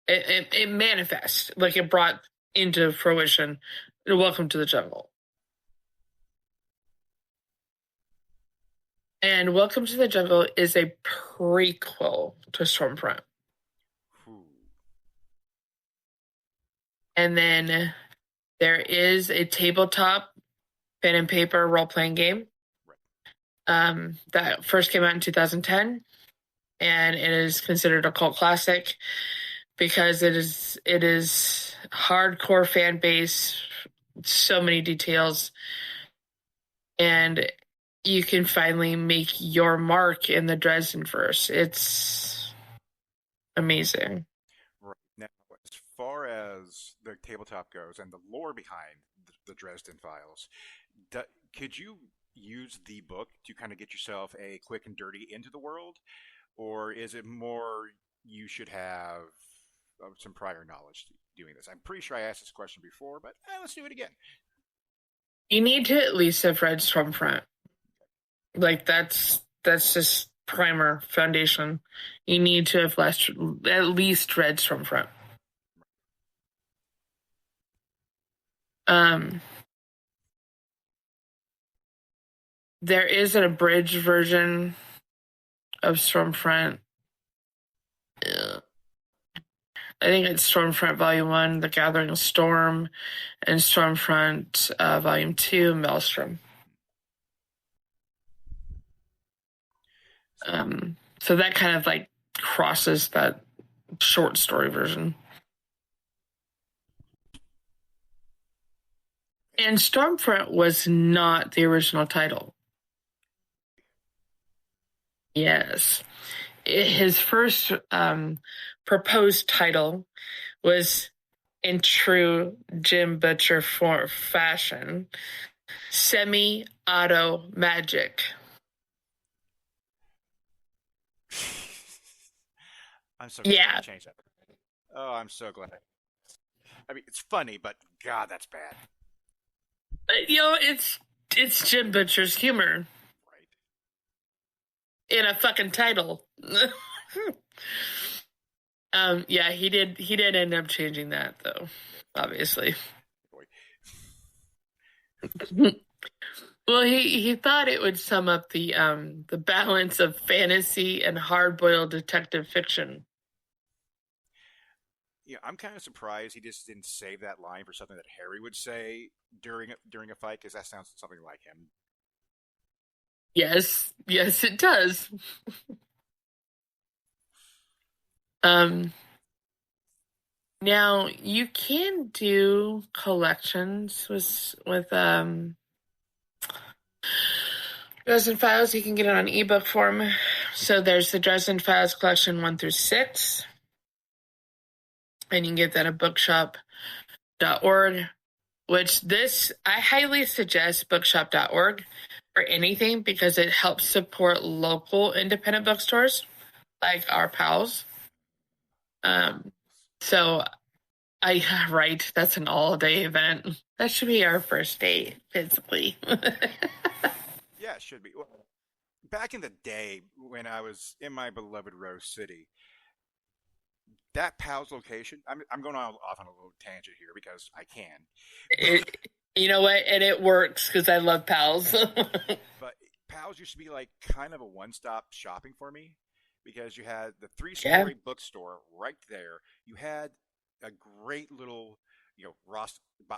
It manifests, like it brought into fruition Welcome to the Jungle. And Welcome to the Jungle is a prequel to Stormfront. And then there is a tabletop pen and paper role-playing game that first came out in 2010, and it is considered a cult classic because it is hardcore fan base, so many details, and you can finally make your mark in the Dresden verse. It's amazing. Right. Now, as far as the tabletop goes and the lore behind the Dresden Files, could you use the book to kind of get yourself a quick and dirty into the world? Or is it more you should have some prior knowledge doing this? I'm pretty sure I asked this question before, but let's do it again. You need to at least have read Stormfront. Like that's just primer foundation. You need to have at least read Stormfront. There is an abridged version of Stormfront. I think it's Stormfront Volume 1, The Gathering Storm, and Stormfront Volume 2, Maelstrom. So that kind of like crosses that short story version. And Stormfront was not the original title. Yes. His first proposed title was, in true Jim Butcher fashion, Semi-Auto Magic. I'm so glad to change that. Oh, I'm so glad. I mean, it's funny, but God, that's bad. You know, it's Jim Butcher's humor. Right. In a fucking title. Yeah, he did end up changing that though, obviously. Well, he thought it would sum up the balance of fantasy and hard-boiled detective fiction. Yeah, I'm kind of surprised he just didn't save that line for something that Harry would say during a fight, because that sounds something like him. Yes, it does. Now you can do collections with Dresden Files. You can get it on ebook form. So there's the Dresden Files collection 1 through 6. And you can get that at bookshop.org, which I highly suggest bookshop.org for anything because it helps support local independent bookstores like our pals. So right, that's an all-day event. That should be our first date, physically. Yeah, it should be. Well, back in the day when I was in my beloved Rose City, that Pal's location, I'm going off on a little tangent here because I can. You know what? And it works because I love Pals. But Pals used to be like kind of a one-stop shopping for me because you had the Yeah. three-story bookstore right there. You had a great little, Ross. I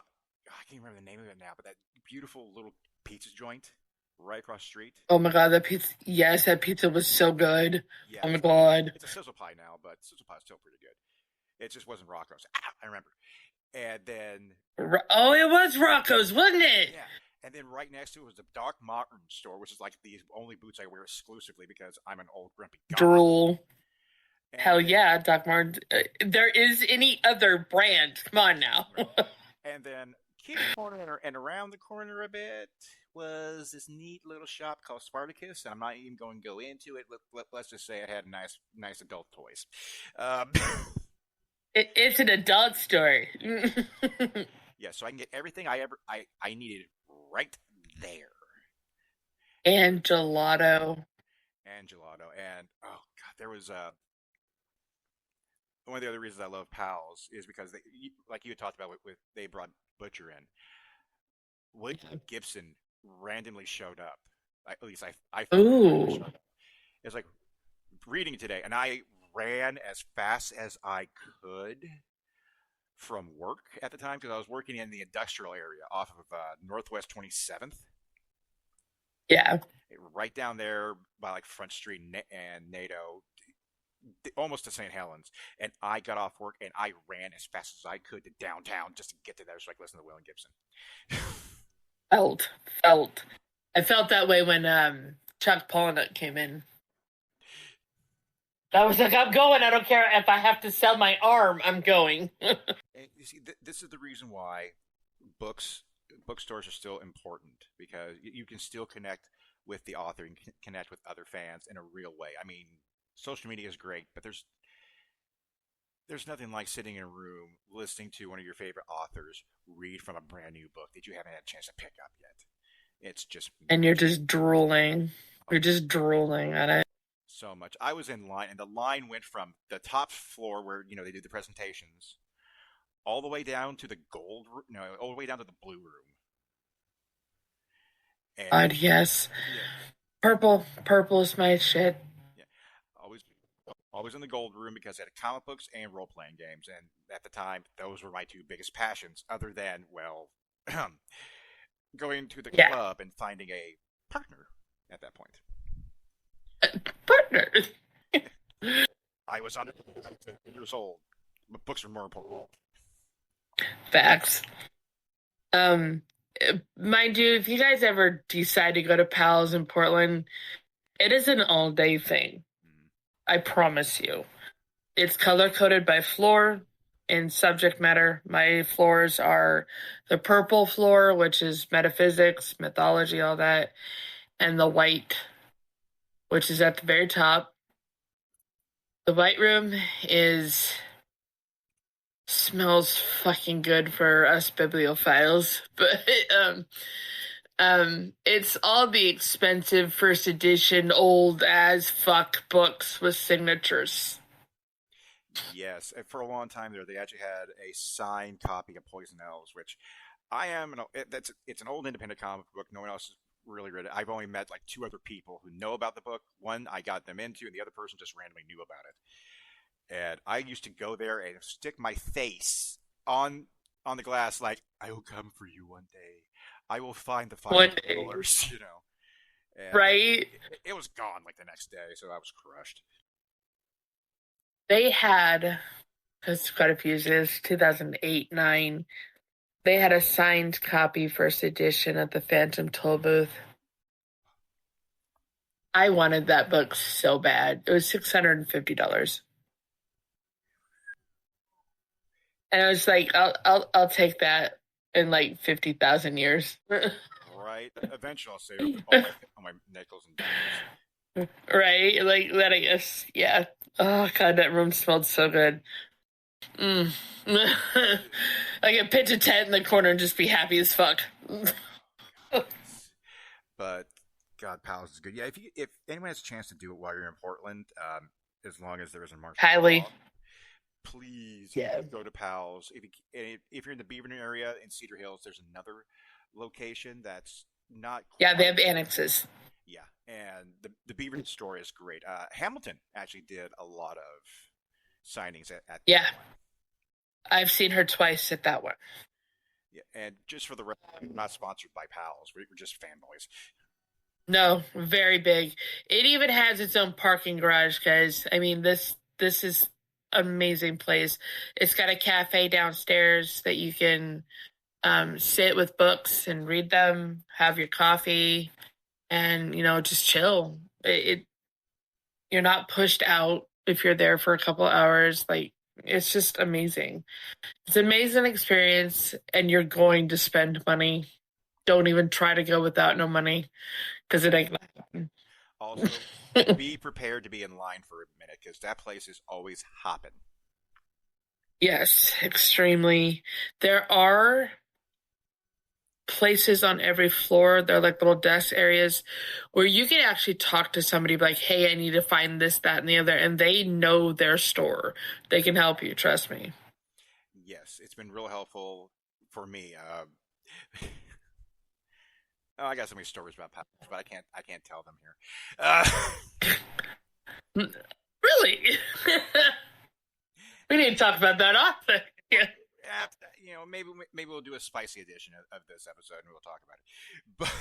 can't remember the name of it now, but that beautiful little pizza joint right across the street. Oh my God, that pizza. Yes, that pizza was so good. Yeah, Oh my God. it's a sizzle pie now, but sizzle pie is still pretty good. It just wasn't Rocco's. Ah, I remember. And then Oh, it was Rocco's, wasn't it? yeah, and then right next to it was the Doc Martin store, which is like the only boots I wear exclusively because I'm an old grumpy goth. Drool. And Hell then yeah, Doc Martens. There is any other brand. Come on now. right, and then kitty corner and around the corner a bit was this neat little shop called Spartacus, and I'm not even going to go into it. Let's just say it had nice adult toys. Um, It's an adult store. yeah, so I can get everything I needed right there. And gelato. And gelato, and oh god, there was one of the other reasons I love Pals is because like you had talked about with they brought Butcher in. William Gibson randomly showed up. At least I felt he randomly Ooh. showed up. It's like reading it today, and I ran as fast as I could from work at the time because I was working in the industrial area off of Northwest 27th, Yeah. right down there by like Front Street and NATO, almost to St. Helens. And I got off work and I ran as fast as I could to downtown just to get to there so I could listen to William Gibson. Felt. Felt. I felt that way when Chuck Palahniuk came in. I was like, I'm going. I don't care if I have to sell my arm. I'm going. And you see, this is the reason why books bookstores are still important because you can still connect with the author and connect with other fans in a real way. I mean, social media is great, but there's nothing like sitting in a room listening to one of your favorite authors read from a brand new book that you haven't had a chance to pick up yet. It's just And you're just drooling. You're just drooling at it. so much. I was in line, and the line went from the top floor where they do the presentations, all the way down to the no, all the way down to the blue room. And God, yes. yeah, Purple. Purple is my shit. yeah, always, always in the gold room because it had comic books and role playing games, and at the time, those were my two biggest passions. Other than going to the Yeah. club and finding a partner at that point. Partner. I was under years old, but books were more important. Facts. Um, Mind you, if you guys ever decide to go to Pals in Portland, it is an all day thing. I promise you. It's color coded by floor and subject matter. My floors are the purple floor, which is metaphysics, mythology, all that, and the white, which is at the very top. The white room is smells fucking good for us bibliophiles, but it's all the expensive first edition old as fuck books with signatures. Yes, and for a long time there, they actually had a signed copy of Poison Elves, which I am. It's an old independent comic book. No one else has really read it. I've only met like two other people who know about the book. One I got them into, and the other person just randomly knew about it. And I used to go there and stick my face on the glass, like I will come for you one day. I will find the One $5 day, And right? it was gone like the next day, so I was crushed. They had, because quite a few years, 2008, 9, they had a signed copy first edition at the Phantom Toll booth. I wanted that book so bad. It was $650. And I was like, I'll take that in like 50,000 years. Right. Eventually, I'll save up all my nickels and dimes. Right? Like that, I guess. Yeah. Oh, God, that room smelled so good. Mm. I could pitch a tent in the corner and just be happy as fuck. But God, Palace is good. Yeah, if anyone has a chance to do it while you're in Portland, as long as there isn't martial Highly. law, please Yeah. go to Pals. If you're in the Beaverton area in Cedar Hills, there's another location that's not Yeah, they quite. have annexes. Yeah, and the Beaver story is great. Hamilton actually did a lot of signings at that Yeah, one. I've seen her twice at that one. Yeah, and just for the record, we're not sponsored by Pals. We're just fanboys. No, very big. It even has its own parking garage, guys. I mean, this is amazing place. It's got a cafe downstairs that you can sit with books and read them, have your coffee, and just chill. You're not pushed out if you're there for a couple hours. Like, it's just amazing. It's an amazing experience, and you're going to spend money. Don't even try to go without no money because it ain't gonna Also, happen. be prepared to be in line for a minute because that place is always hopping. Yes, extremely. There are places on every floor. They're like little desk areas where you can actually talk to somebody like, hey, I need to find this, that, and the other. And they know their store. They can help you. Trust me. Yes, it's been real helpful for me. Oh, I got so many stories about Pals, but I can't tell them here. Really? We need to talk about that often. Yeah. Maybe we'll do a spicy edition of this episode and we'll talk about it. But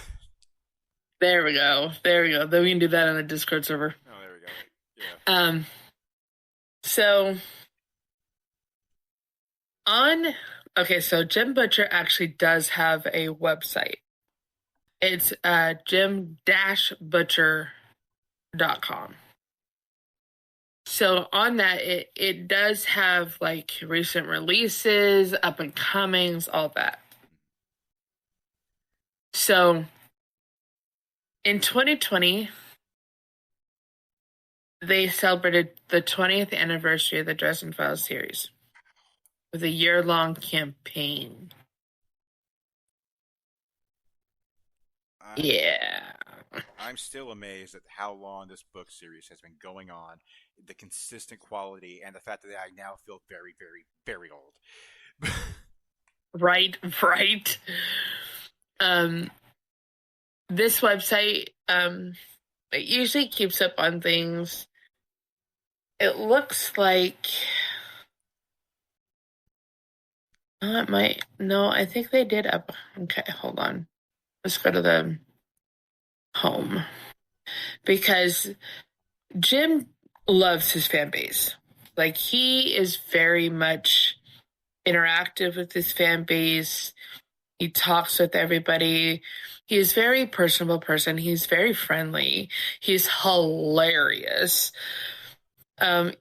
There we go. There we go. Then we can do that on the Discord server. oh, there we go. Yeah. So on okay, so Jim Butcher actually does have a website. It's jim-butcher.com. So on that, it does have like recent releases, up and comings, all that. So in 2020, they celebrated the 20th anniversary of the Dresden Files series with a year-long campaign. Yeah. I'm still amazed at how long this book series has been going on, the consistent quality, and the fact that I now feel very, very, very old. Right, right. This website, it usually keeps up on things. It looks like it might. No, I think they did up. Okay, hold on. Let's go to the home because Jim loves his fan base. Like, he is very much interactive with his fan base. He talks with everybody. He's a very personable person. He's very friendly. He's hilarious. The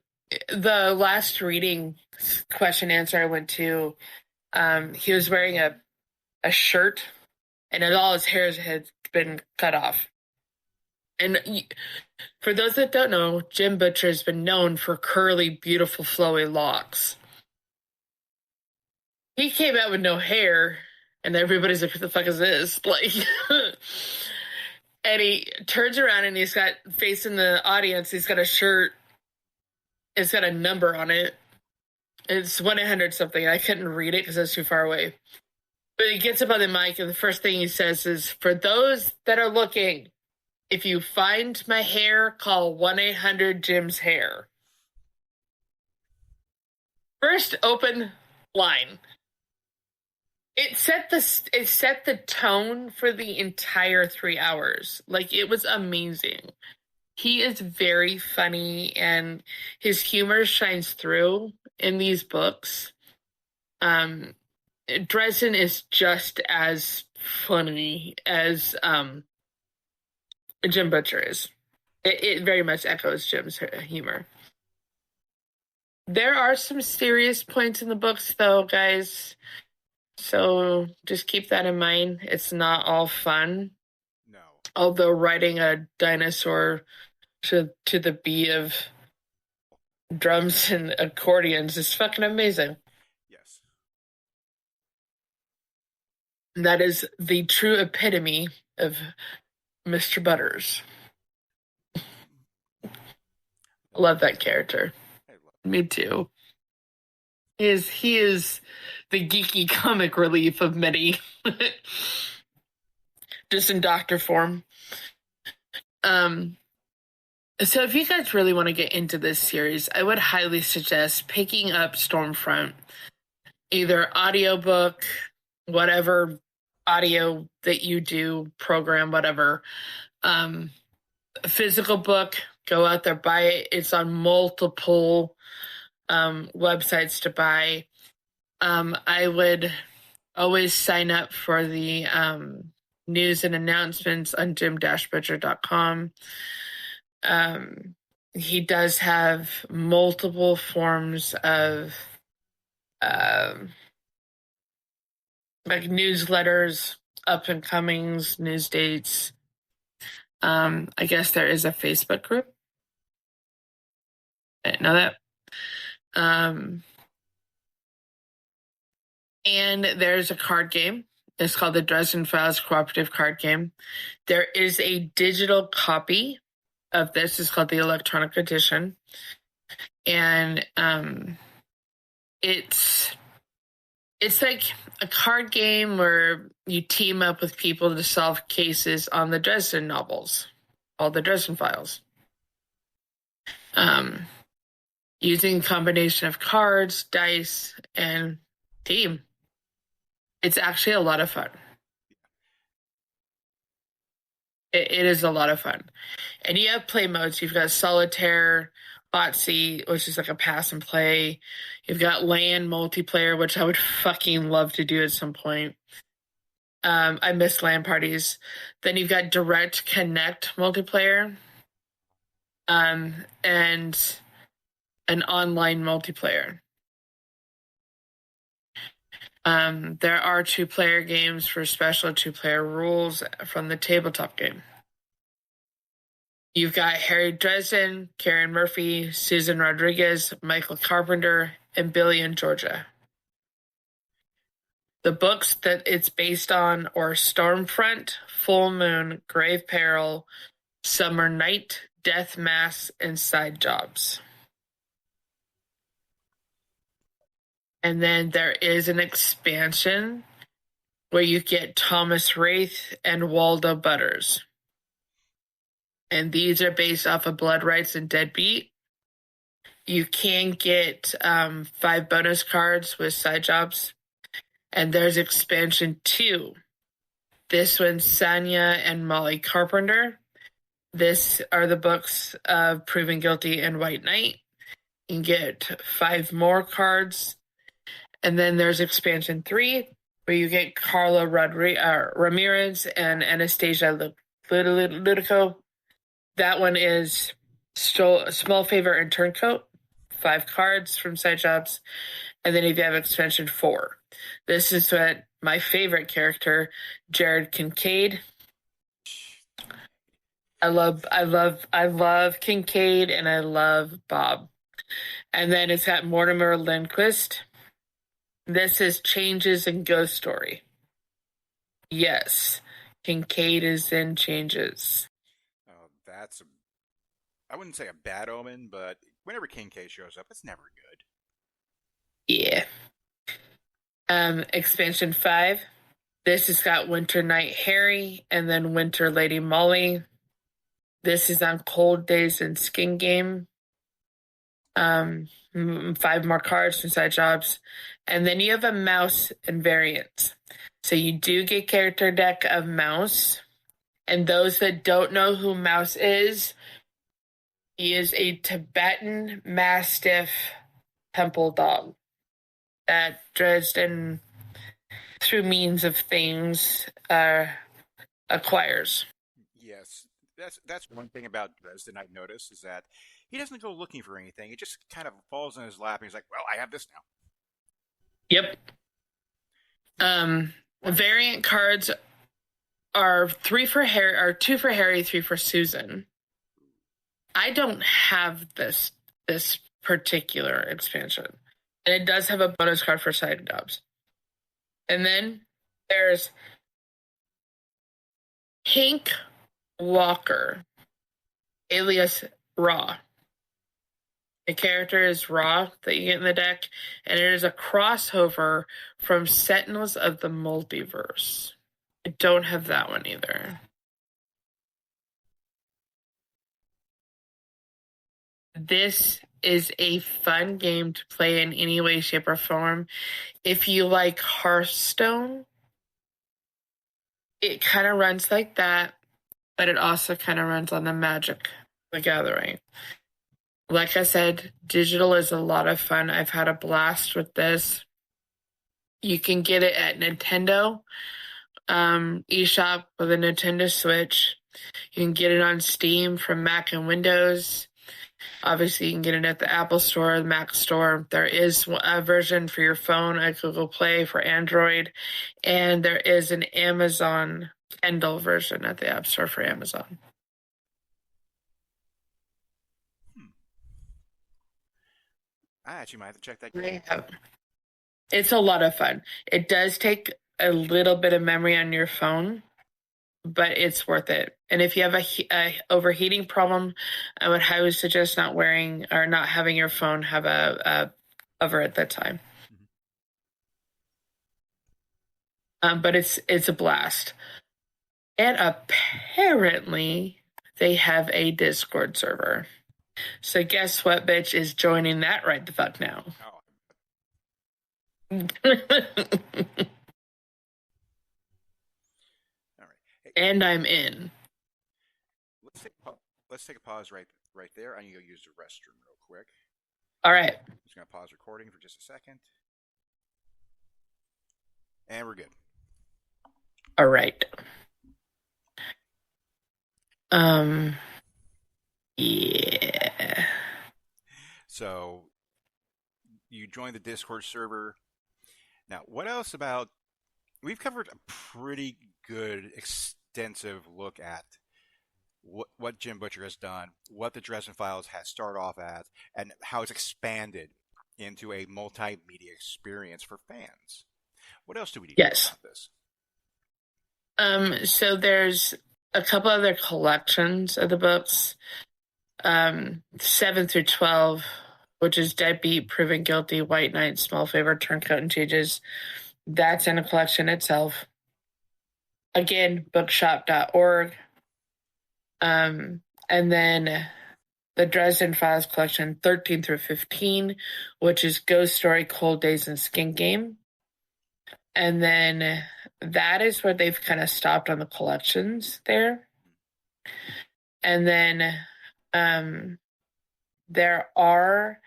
last reading question answer I went to, he was wearing a shirt, and all his hair had been cut off. And for those that don't know, Jim Butcher has been known for curly, beautiful, flowy locks. He came out with no hair, and everybody's like, "What the fuck is this?" Like, and he turns around and he's got facing the audience. He's got a shirt. It's got a number on it. It's 1-800 something. I couldn't read it because I was too far away. But he gets up on the mic, and the first thing he says is, "For those that are looking, if you find my hair, call 1-800 Jim's Hair." First open line. It set the tone for the entire 3 hours. Like, it was amazing. He is very funny, and his humor shines through in these books. Dresden is just as funny as Jim Butcher is. It very much echoes Jim's humor. There are some serious points in the books, though, guys. So just keep that in mind. It's not all fun. No. Although riding a dinosaur to the beat of drums and accordions is fucking amazing. Yes. That is the true epitome of Mr. Butters. Love that character. Me too. He is the geeky comic relief of many. Just in doctor form. Um, so if you guys really want to get into this series, I would highly suggest picking up Stormfront, either audiobook, whatever audio that you do, program, whatever. Um, physical book, go out there, buy it. It's on multiple websites to buy. I would always sign up for the news and announcements on jim-butcher.com. He does have multiple forms of like newsletters, up and comings, news dates. I guess there is a Facebook group. I didn't know that. And there's a card game. It's called the Dresden Files Cooperative Card Game. There is a digital copy of this. It's called the Electronic Edition. And it's like a card game where you team up with people to solve cases on the Dresden novels, all the Dresden Files. Using a combination of cards, dice, and team. It's actually a lot of fun. It is a lot of fun. And you have play modes. You've got Solitaire, Botsy, which is like a pass and play. You've got LAN multiplayer, which I would fucking love to do at some point. I miss LAN parties. Then you've got Direct Connect multiplayer. And an online multiplayer. There are 2-player games for special 2-player rules from the tabletop game. You've got Harry Dresden, Karen Murphy, Susan Rodriguez, Michael Carpenter, and Billy and Georgia. The books that it's based on are Stormfront, Full Moon, Grave Peril, Summer Night, Death Mass, and Side Jobs. And then there is an expansion where you get Thomas Wraith and Waldo Butters. And these are based off of Blood Rights and Deadbeat. You can get 5 bonus cards with side jobs. And there's expansion 2. This one's Sanya and Molly Carpenter. This are the books of Proven Guilty and White Knight. You can get 5 more cards. And then there's expansion 3, where you get Carla Ramirez and Anastasia Ludico. That one is Small Favor and Turncoat, 5 cards from side jobs. And then if you have expansion 4, this is what my favorite character, Jared Kincaid. I love Kincaid, and I love Bob. And then it's got Mortimer Lindquist. This is Changes in Ghost Story. Yes, Kincaid is in Changes. Oh, I wouldn't say a bad omen, but whenever Kincaid shows up, it's never good. Yeah. Expansion 5. This has got Winter Knight Harry and then Winter Lady Molly. This is on Cold Days and Skin Game. 5 more cards from side jobs. And then you have a mouse and variants. So you do get character deck of Mouse. And those that don't know who Mouse is, he is a Tibetan Mastiff temple dog that Dresden, through means of things, acquires. Yes, that's one thing about Dresden I've noticed is that he doesn't go looking for anything. It just kind of falls in his lap, and he's like, "Well, I have this now." Yep. Variant cards are 3 for Harry, or 2 for Harry, 3 for Susan. I don't have this particular expansion, and it does have a bonus card for side jobs. And then there's Hank Walker, alias Raw. The character is Raw that you get in the deck, and it is a crossover from Sentinels of the Multiverse. I don't have that one either. This is a fun game to play in any way, shape, or form. If you like Hearthstone, it kind of runs like that, but it also kind of runs on the Magic the Gathering. Like I said, digital is a lot of fun. I've had a blast with this. You can get it at Nintendo eShop with a Nintendo Switch. You can get it on Steam from Mac and Windows. Obviously, you can get it at the Apple Store, the Mac Store. There is a version for your phone at Google Play for Android, and there is an Amazon Kindle version at the App Store for Amazon. Hmm. I actually might have to check that game. It's a lot of fun. It does take a little bit of memory on your phone, but it's worth it. And if you have a overheating problem, I would highly suggest not wearing or not having your phone have a cover at that time. Mm-hmm. But it's a blast. And apparently they have a Discord server. So guess what bitch is joining that right the fuck now? Oh. All right. Hey, And I'm in. let's take a pause right there. I need to go use the restroom real quick. All right. Just gonna pause recording for just a second, and we're good. All right. Um. Yeah. So you joined the Discord server. Now, what else about? We've covered a pretty good, extensive look at what Jim Butcher has done, what the Dresden Files has started off as, and how it's expanded into a multimedia experience for fans. What else do we need to know Yes. about this? So there's a couple other collections of the books. 7 through 12, which is Deadbeat, Proven Guilty, White Knight, Small Favor, Turncoat, and Changes. That's in a collection itself. Again, bookshop.org. And then the Dresden Files collection 13 through 15, which is Ghost Story, Cold Days, and Skin Game. And then that is where they've kind of stopped on the collections there. And then there are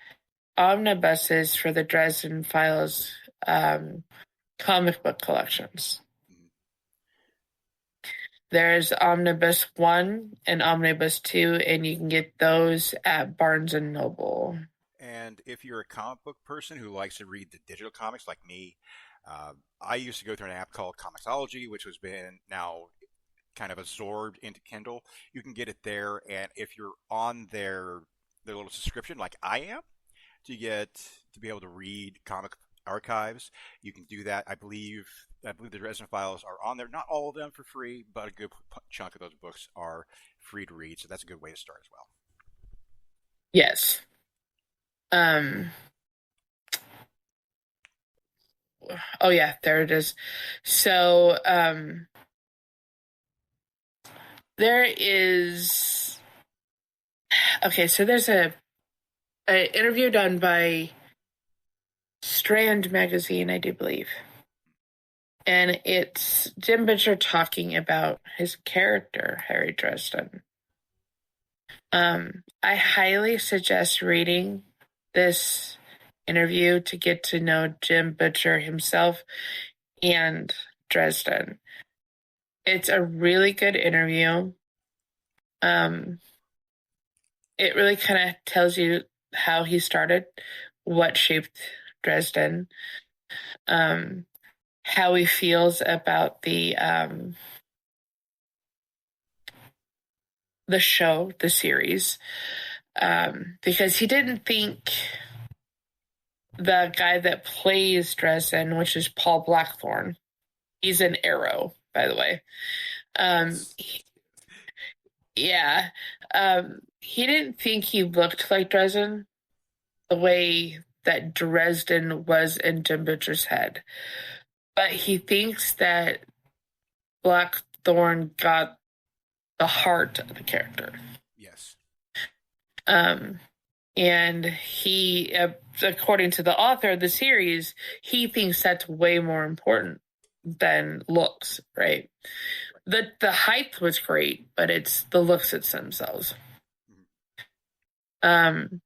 omnibuses for the Dresden Files comic book collections. There's Omnibus 1 and Omnibus 2, and you can get those at Barnes & Noble. And if you're a comic book person who likes to read the digital comics like me, I used to go through an app called Comixology, which has been now kind of absorbed into Kindle. You can get it there, and if you're on their little subscription like I am, to be able to read comic archives, you can do that. I believe the Dresden Files are on there. Not all of them for free, but a good chunk of those books are free to read. So that's a good way to start as well. Yes. Oh yeah, there it is. So there is okay. So there's a interview done by Strand magazine, I do believe. And it's Jim Butcher talking about his character, Harry Dresden. I highly suggest reading this interview to get to know Jim Butcher himself and Dresden. It's a really good interview. It really kind of tells you how he started, what shaped Dresden, how he feels about the show, the series, because he didn't think the guy that plays Dresden, which is Paul Blackthorne, he's an Arrow, by the way. Yeah, he didn't think he looked like Dresden the way that Dresden was in Jim Butcher's head. But he thinks that Blackthorne got the heart of the character. Yes. And he, according to the author of the series, he thinks that's way more important than looks, right? The height was great, but it's the looks it's themselves. Mhm. Um,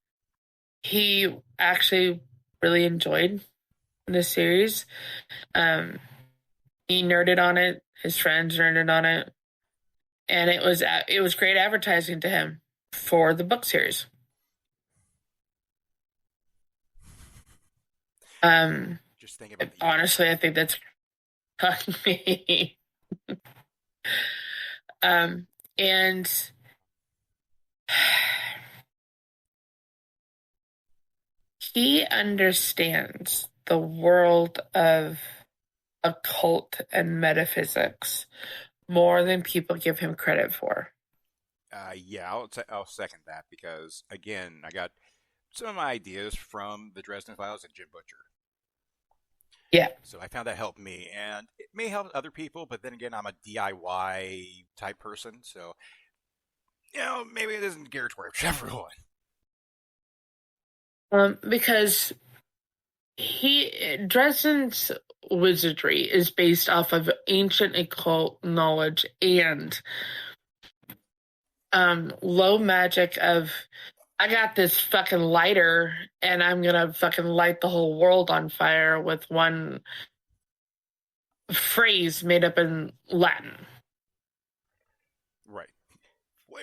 he actually really enjoyed the series. Um, he nerded on it. His friends nerded on it, and it was great advertising to him for the book series. Um, Just thinking about the years. honestly, I think that's me. Um, and he understands the world of occult and metaphysics more than people give him credit for. Yeah, I'll second that because again, I got some of my ideas from the Dresden Files and Jim Butcher. Yeah. So I found that helped me, and it may help other people. But then again, I'm a DIY type person, so maybe it isn't geared toward everyone. Because Dresden's wizardry is based off of ancient occult knowledge and low magic of I got this fucking lighter and I'm gonna fucking light the whole world on fire with one phrase made up in Latin. Right.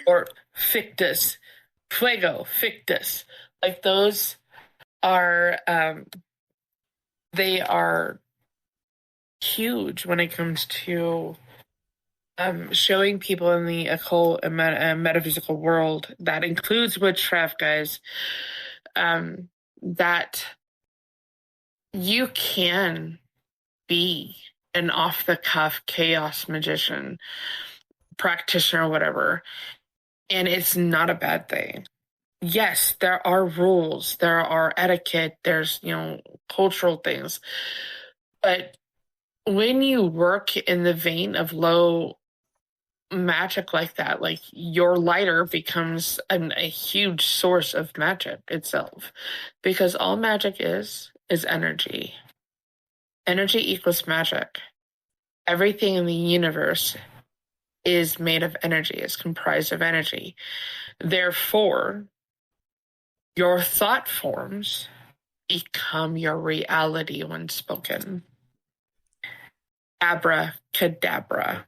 Or Fuego. fictus, fuego, fictus. Like those are they are huge when it comes to showing people in the occult and metaphysical world that includes witchcraft, guys. That you can be an off the cuff chaos magician, practitioner, whatever, and it's not a bad thing. Yes, there are rules, there are etiquette, there's, cultural things. But when you work in the vein of low magic like that, like your lighter becomes a huge source of magic itself. Because all magic is energy. Energy equals magic. Everything in the universe is made of energy, is comprised of energy. Therefore, your thought forms become your reality when spoken. Abracadabra,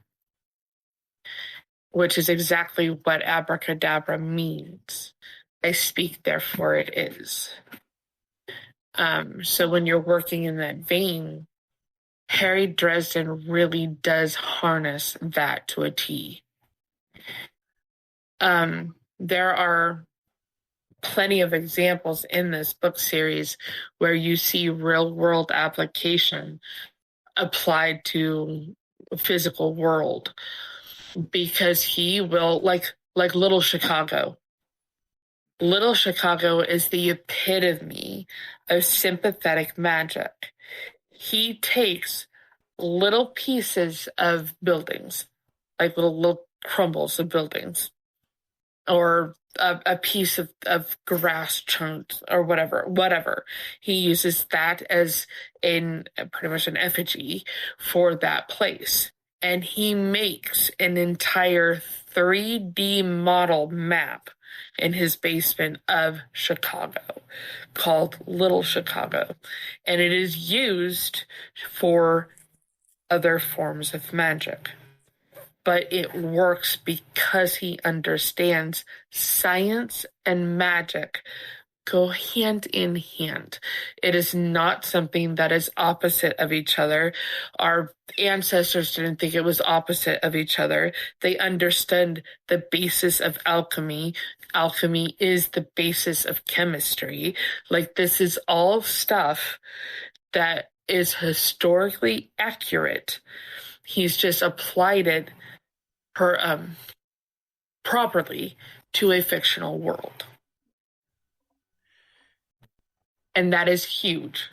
which is exactly what abracadabra means. I speak, therefore it is. So when you're working in that vein, Harry Dresden really does harness that to a T. There are plenty of examples in this book series where you see real world application applied to a physical world because he will like Little Chicago. Little Chicago is the epitome of sympathetic magic. He takes little pieces of buildings, like little crumbles of buildings, or a piece of grass chunks or whatever. He uses that as in pretty much an effigy for that place. And he makes an entire 3D model map in his basement of Chicago called Little Chicago. And it is used for other forms of magic, but it works because he understands science and magic go hand in hand. It is not something that is opposite of each other. Our ancestors didn't think it was opposite of each other. They understood the basis of alchemy. Alchemy is the basis of chemistry. Like, this is all stuff that is historically accurate. He's just applied it properly to a fictional world. And that is huge.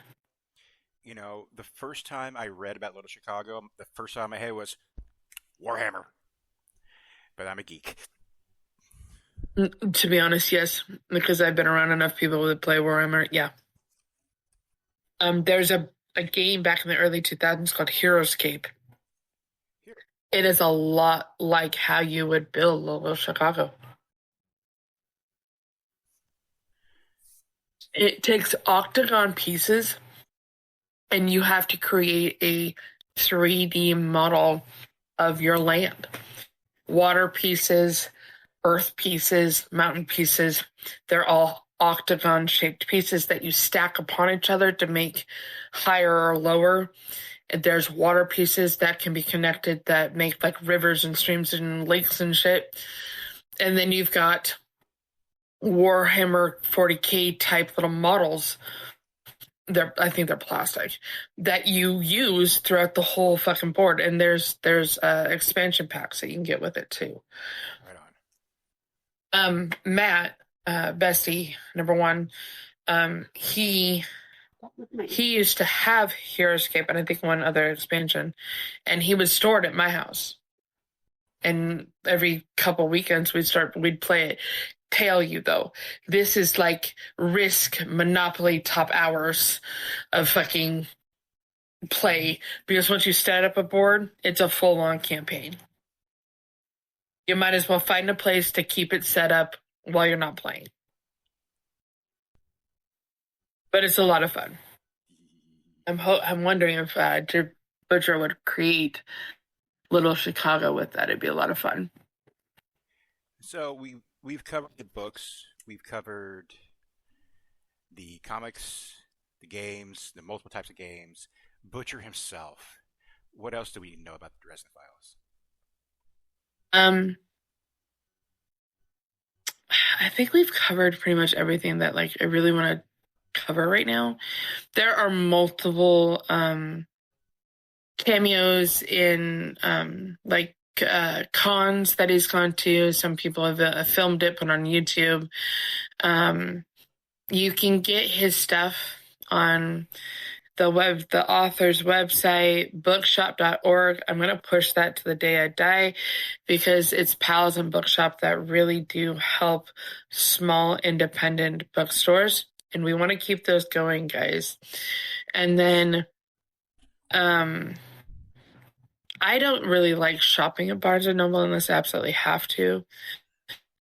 The first time I read about Little Chicago, the first time I had was Warhammer. But I'm a geek. To be honest, yes, because I've been around enough people that play Warhammer. Yeah. There's a game back in the early 2000s called Heroescape. Here. It is a lot like how you would build Little Chicago. It takes octagon pieces, and you have to create a 3D model of your land. Water pieces, earth pieces, mountain pieces, they're all octagon shaped pieces that you stack upon each other to make higher or lower. And there's water pieces that can be connected that make like rivers and streams and lakes and shit. And then you've got Warhammer 40K type little models. I think they're plastic that you use throughout the whole fucking board. And there's expansion packs that you can get with it too. Right on. Matt, Bestie, number one, he used to have Heroescape and I think one other expansion, and he would store it at my house. And every couple weekends we'd play it. Tell you though, this is like Risk Monopoly top hours of fucking play, because once you set up a board, it's a full-on campaign. You might as well find a place to keep it set up while you're not playing. But it's a lot of fun. I'm wondering if Butcher would create Little Chicago with that. It'd be a lot of fun. So we've covered the books, we've covered the comics, the games, the multiple types of games, Butcher himself. What else do we know about the Dresden Files? I think we've covered pretty much everything that like I really want to cover right now. There are multiple cameos in cons that he's gone to. Some people have filmed it, put on YouTube. You can get his stuff on the author's website, bookshop.org. I'm going to push that to the day I die because it's pals and bookshop that really do help small independent bookstores. And we want to keep those going, guys. And then, I don't really like shopping at Barnes & Noble unless I absolutely have to.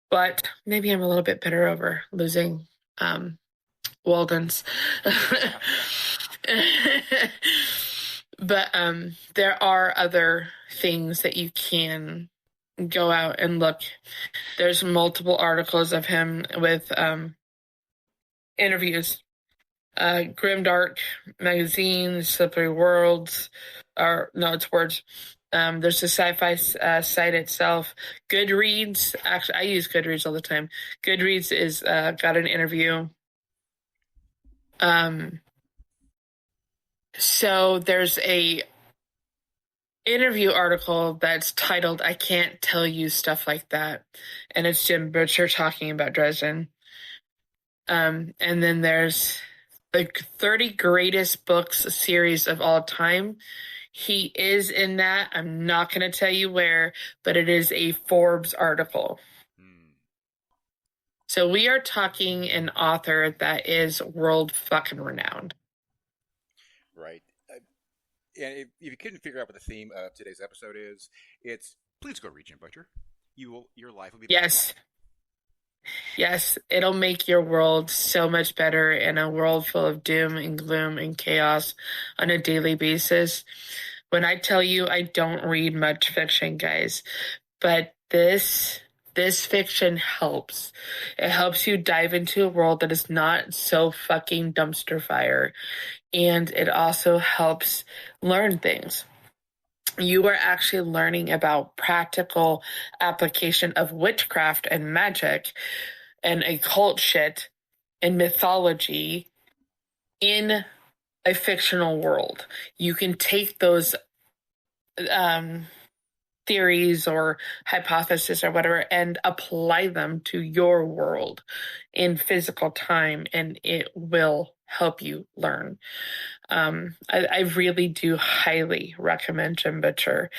But maybe I'm a little bit bitter over losing Walden's. But there are other things that you can go out and look. There's multiple articles of him with interviews. Grimdark magazine, Slippery Worlds, it's Words. There's the sci-fi site itself. Goodreads, actually, I use Goodreads all the time. Goodreads is got an interview. So there's a interview article that's titled "I Can't Tell You Stuff Like That," and it's Jim Butcher talking about Dresden. And then there's the 30 greatest books series of all time. He is in that. I'm not going to tell you where, but it is a Forbes article. So we are talking an author that is world fucking renowned. Right. And if you couldn't figure out what the theme of today's episode is, it's please go read Jim Butcher. Your life will be better. Yes, it'll make your world so much better in a world full of doom and gloom and chaos on a daily basis. When I tell you I don't read much fiction, guys, but this fiction helps. It helps you dive into a world that is not so fucking dumpster fire. And it also helps learn things. You are actually learning about practical application of witchcraft and magic and occult shit and mythology in a fictional world. You can take those theories or hypotheses or whatever and apply them to your world in physical time, and it will help you learn. I really do highly recommend Jim Butcher.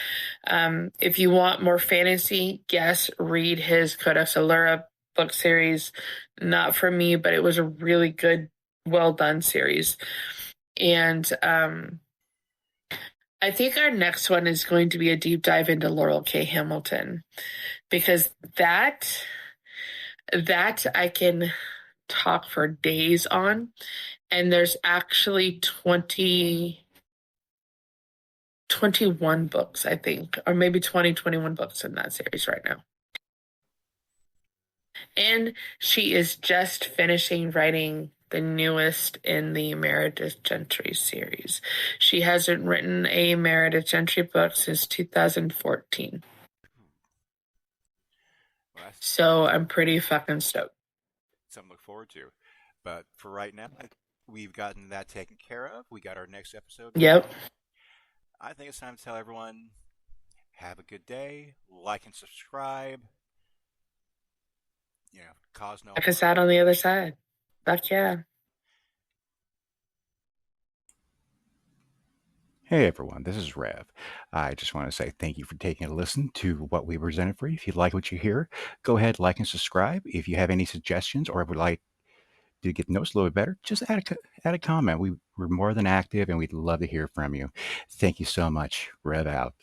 If you want more fantasy, yes, read his Codex Allura book series. Not for me, but it was a really good, well done series. And I think our next one is going to be a deep dive into Laurel K. Hamilton because that I can talk for days on. And there's actually 21 books, I think, or maybe 21 books in that series right now. And she is just finishing writing the newest in the Meredith Gentry series. She hasn't written a Meredith Gentry book since 2014. Well, that's So I'm pretty fucking stoked. something to look forward to. But for right now, we've gotten that taken care of. We got our next episode coming. Yep. I think it's time to tell everyone have a good day, like and subscribe. Cause no Check us harm. out on the other side. Fuck yeah. Hey everyone, this is Rev. I just want to say thank you for taking a listen to what we presented for you. If you like what you hear, go ahead, like and subscribe. If you have any suggestions or would like to get to know us a little bit better, just add a comment. We're more than active and we'd love to hear from you. Thank you so much. Rev out.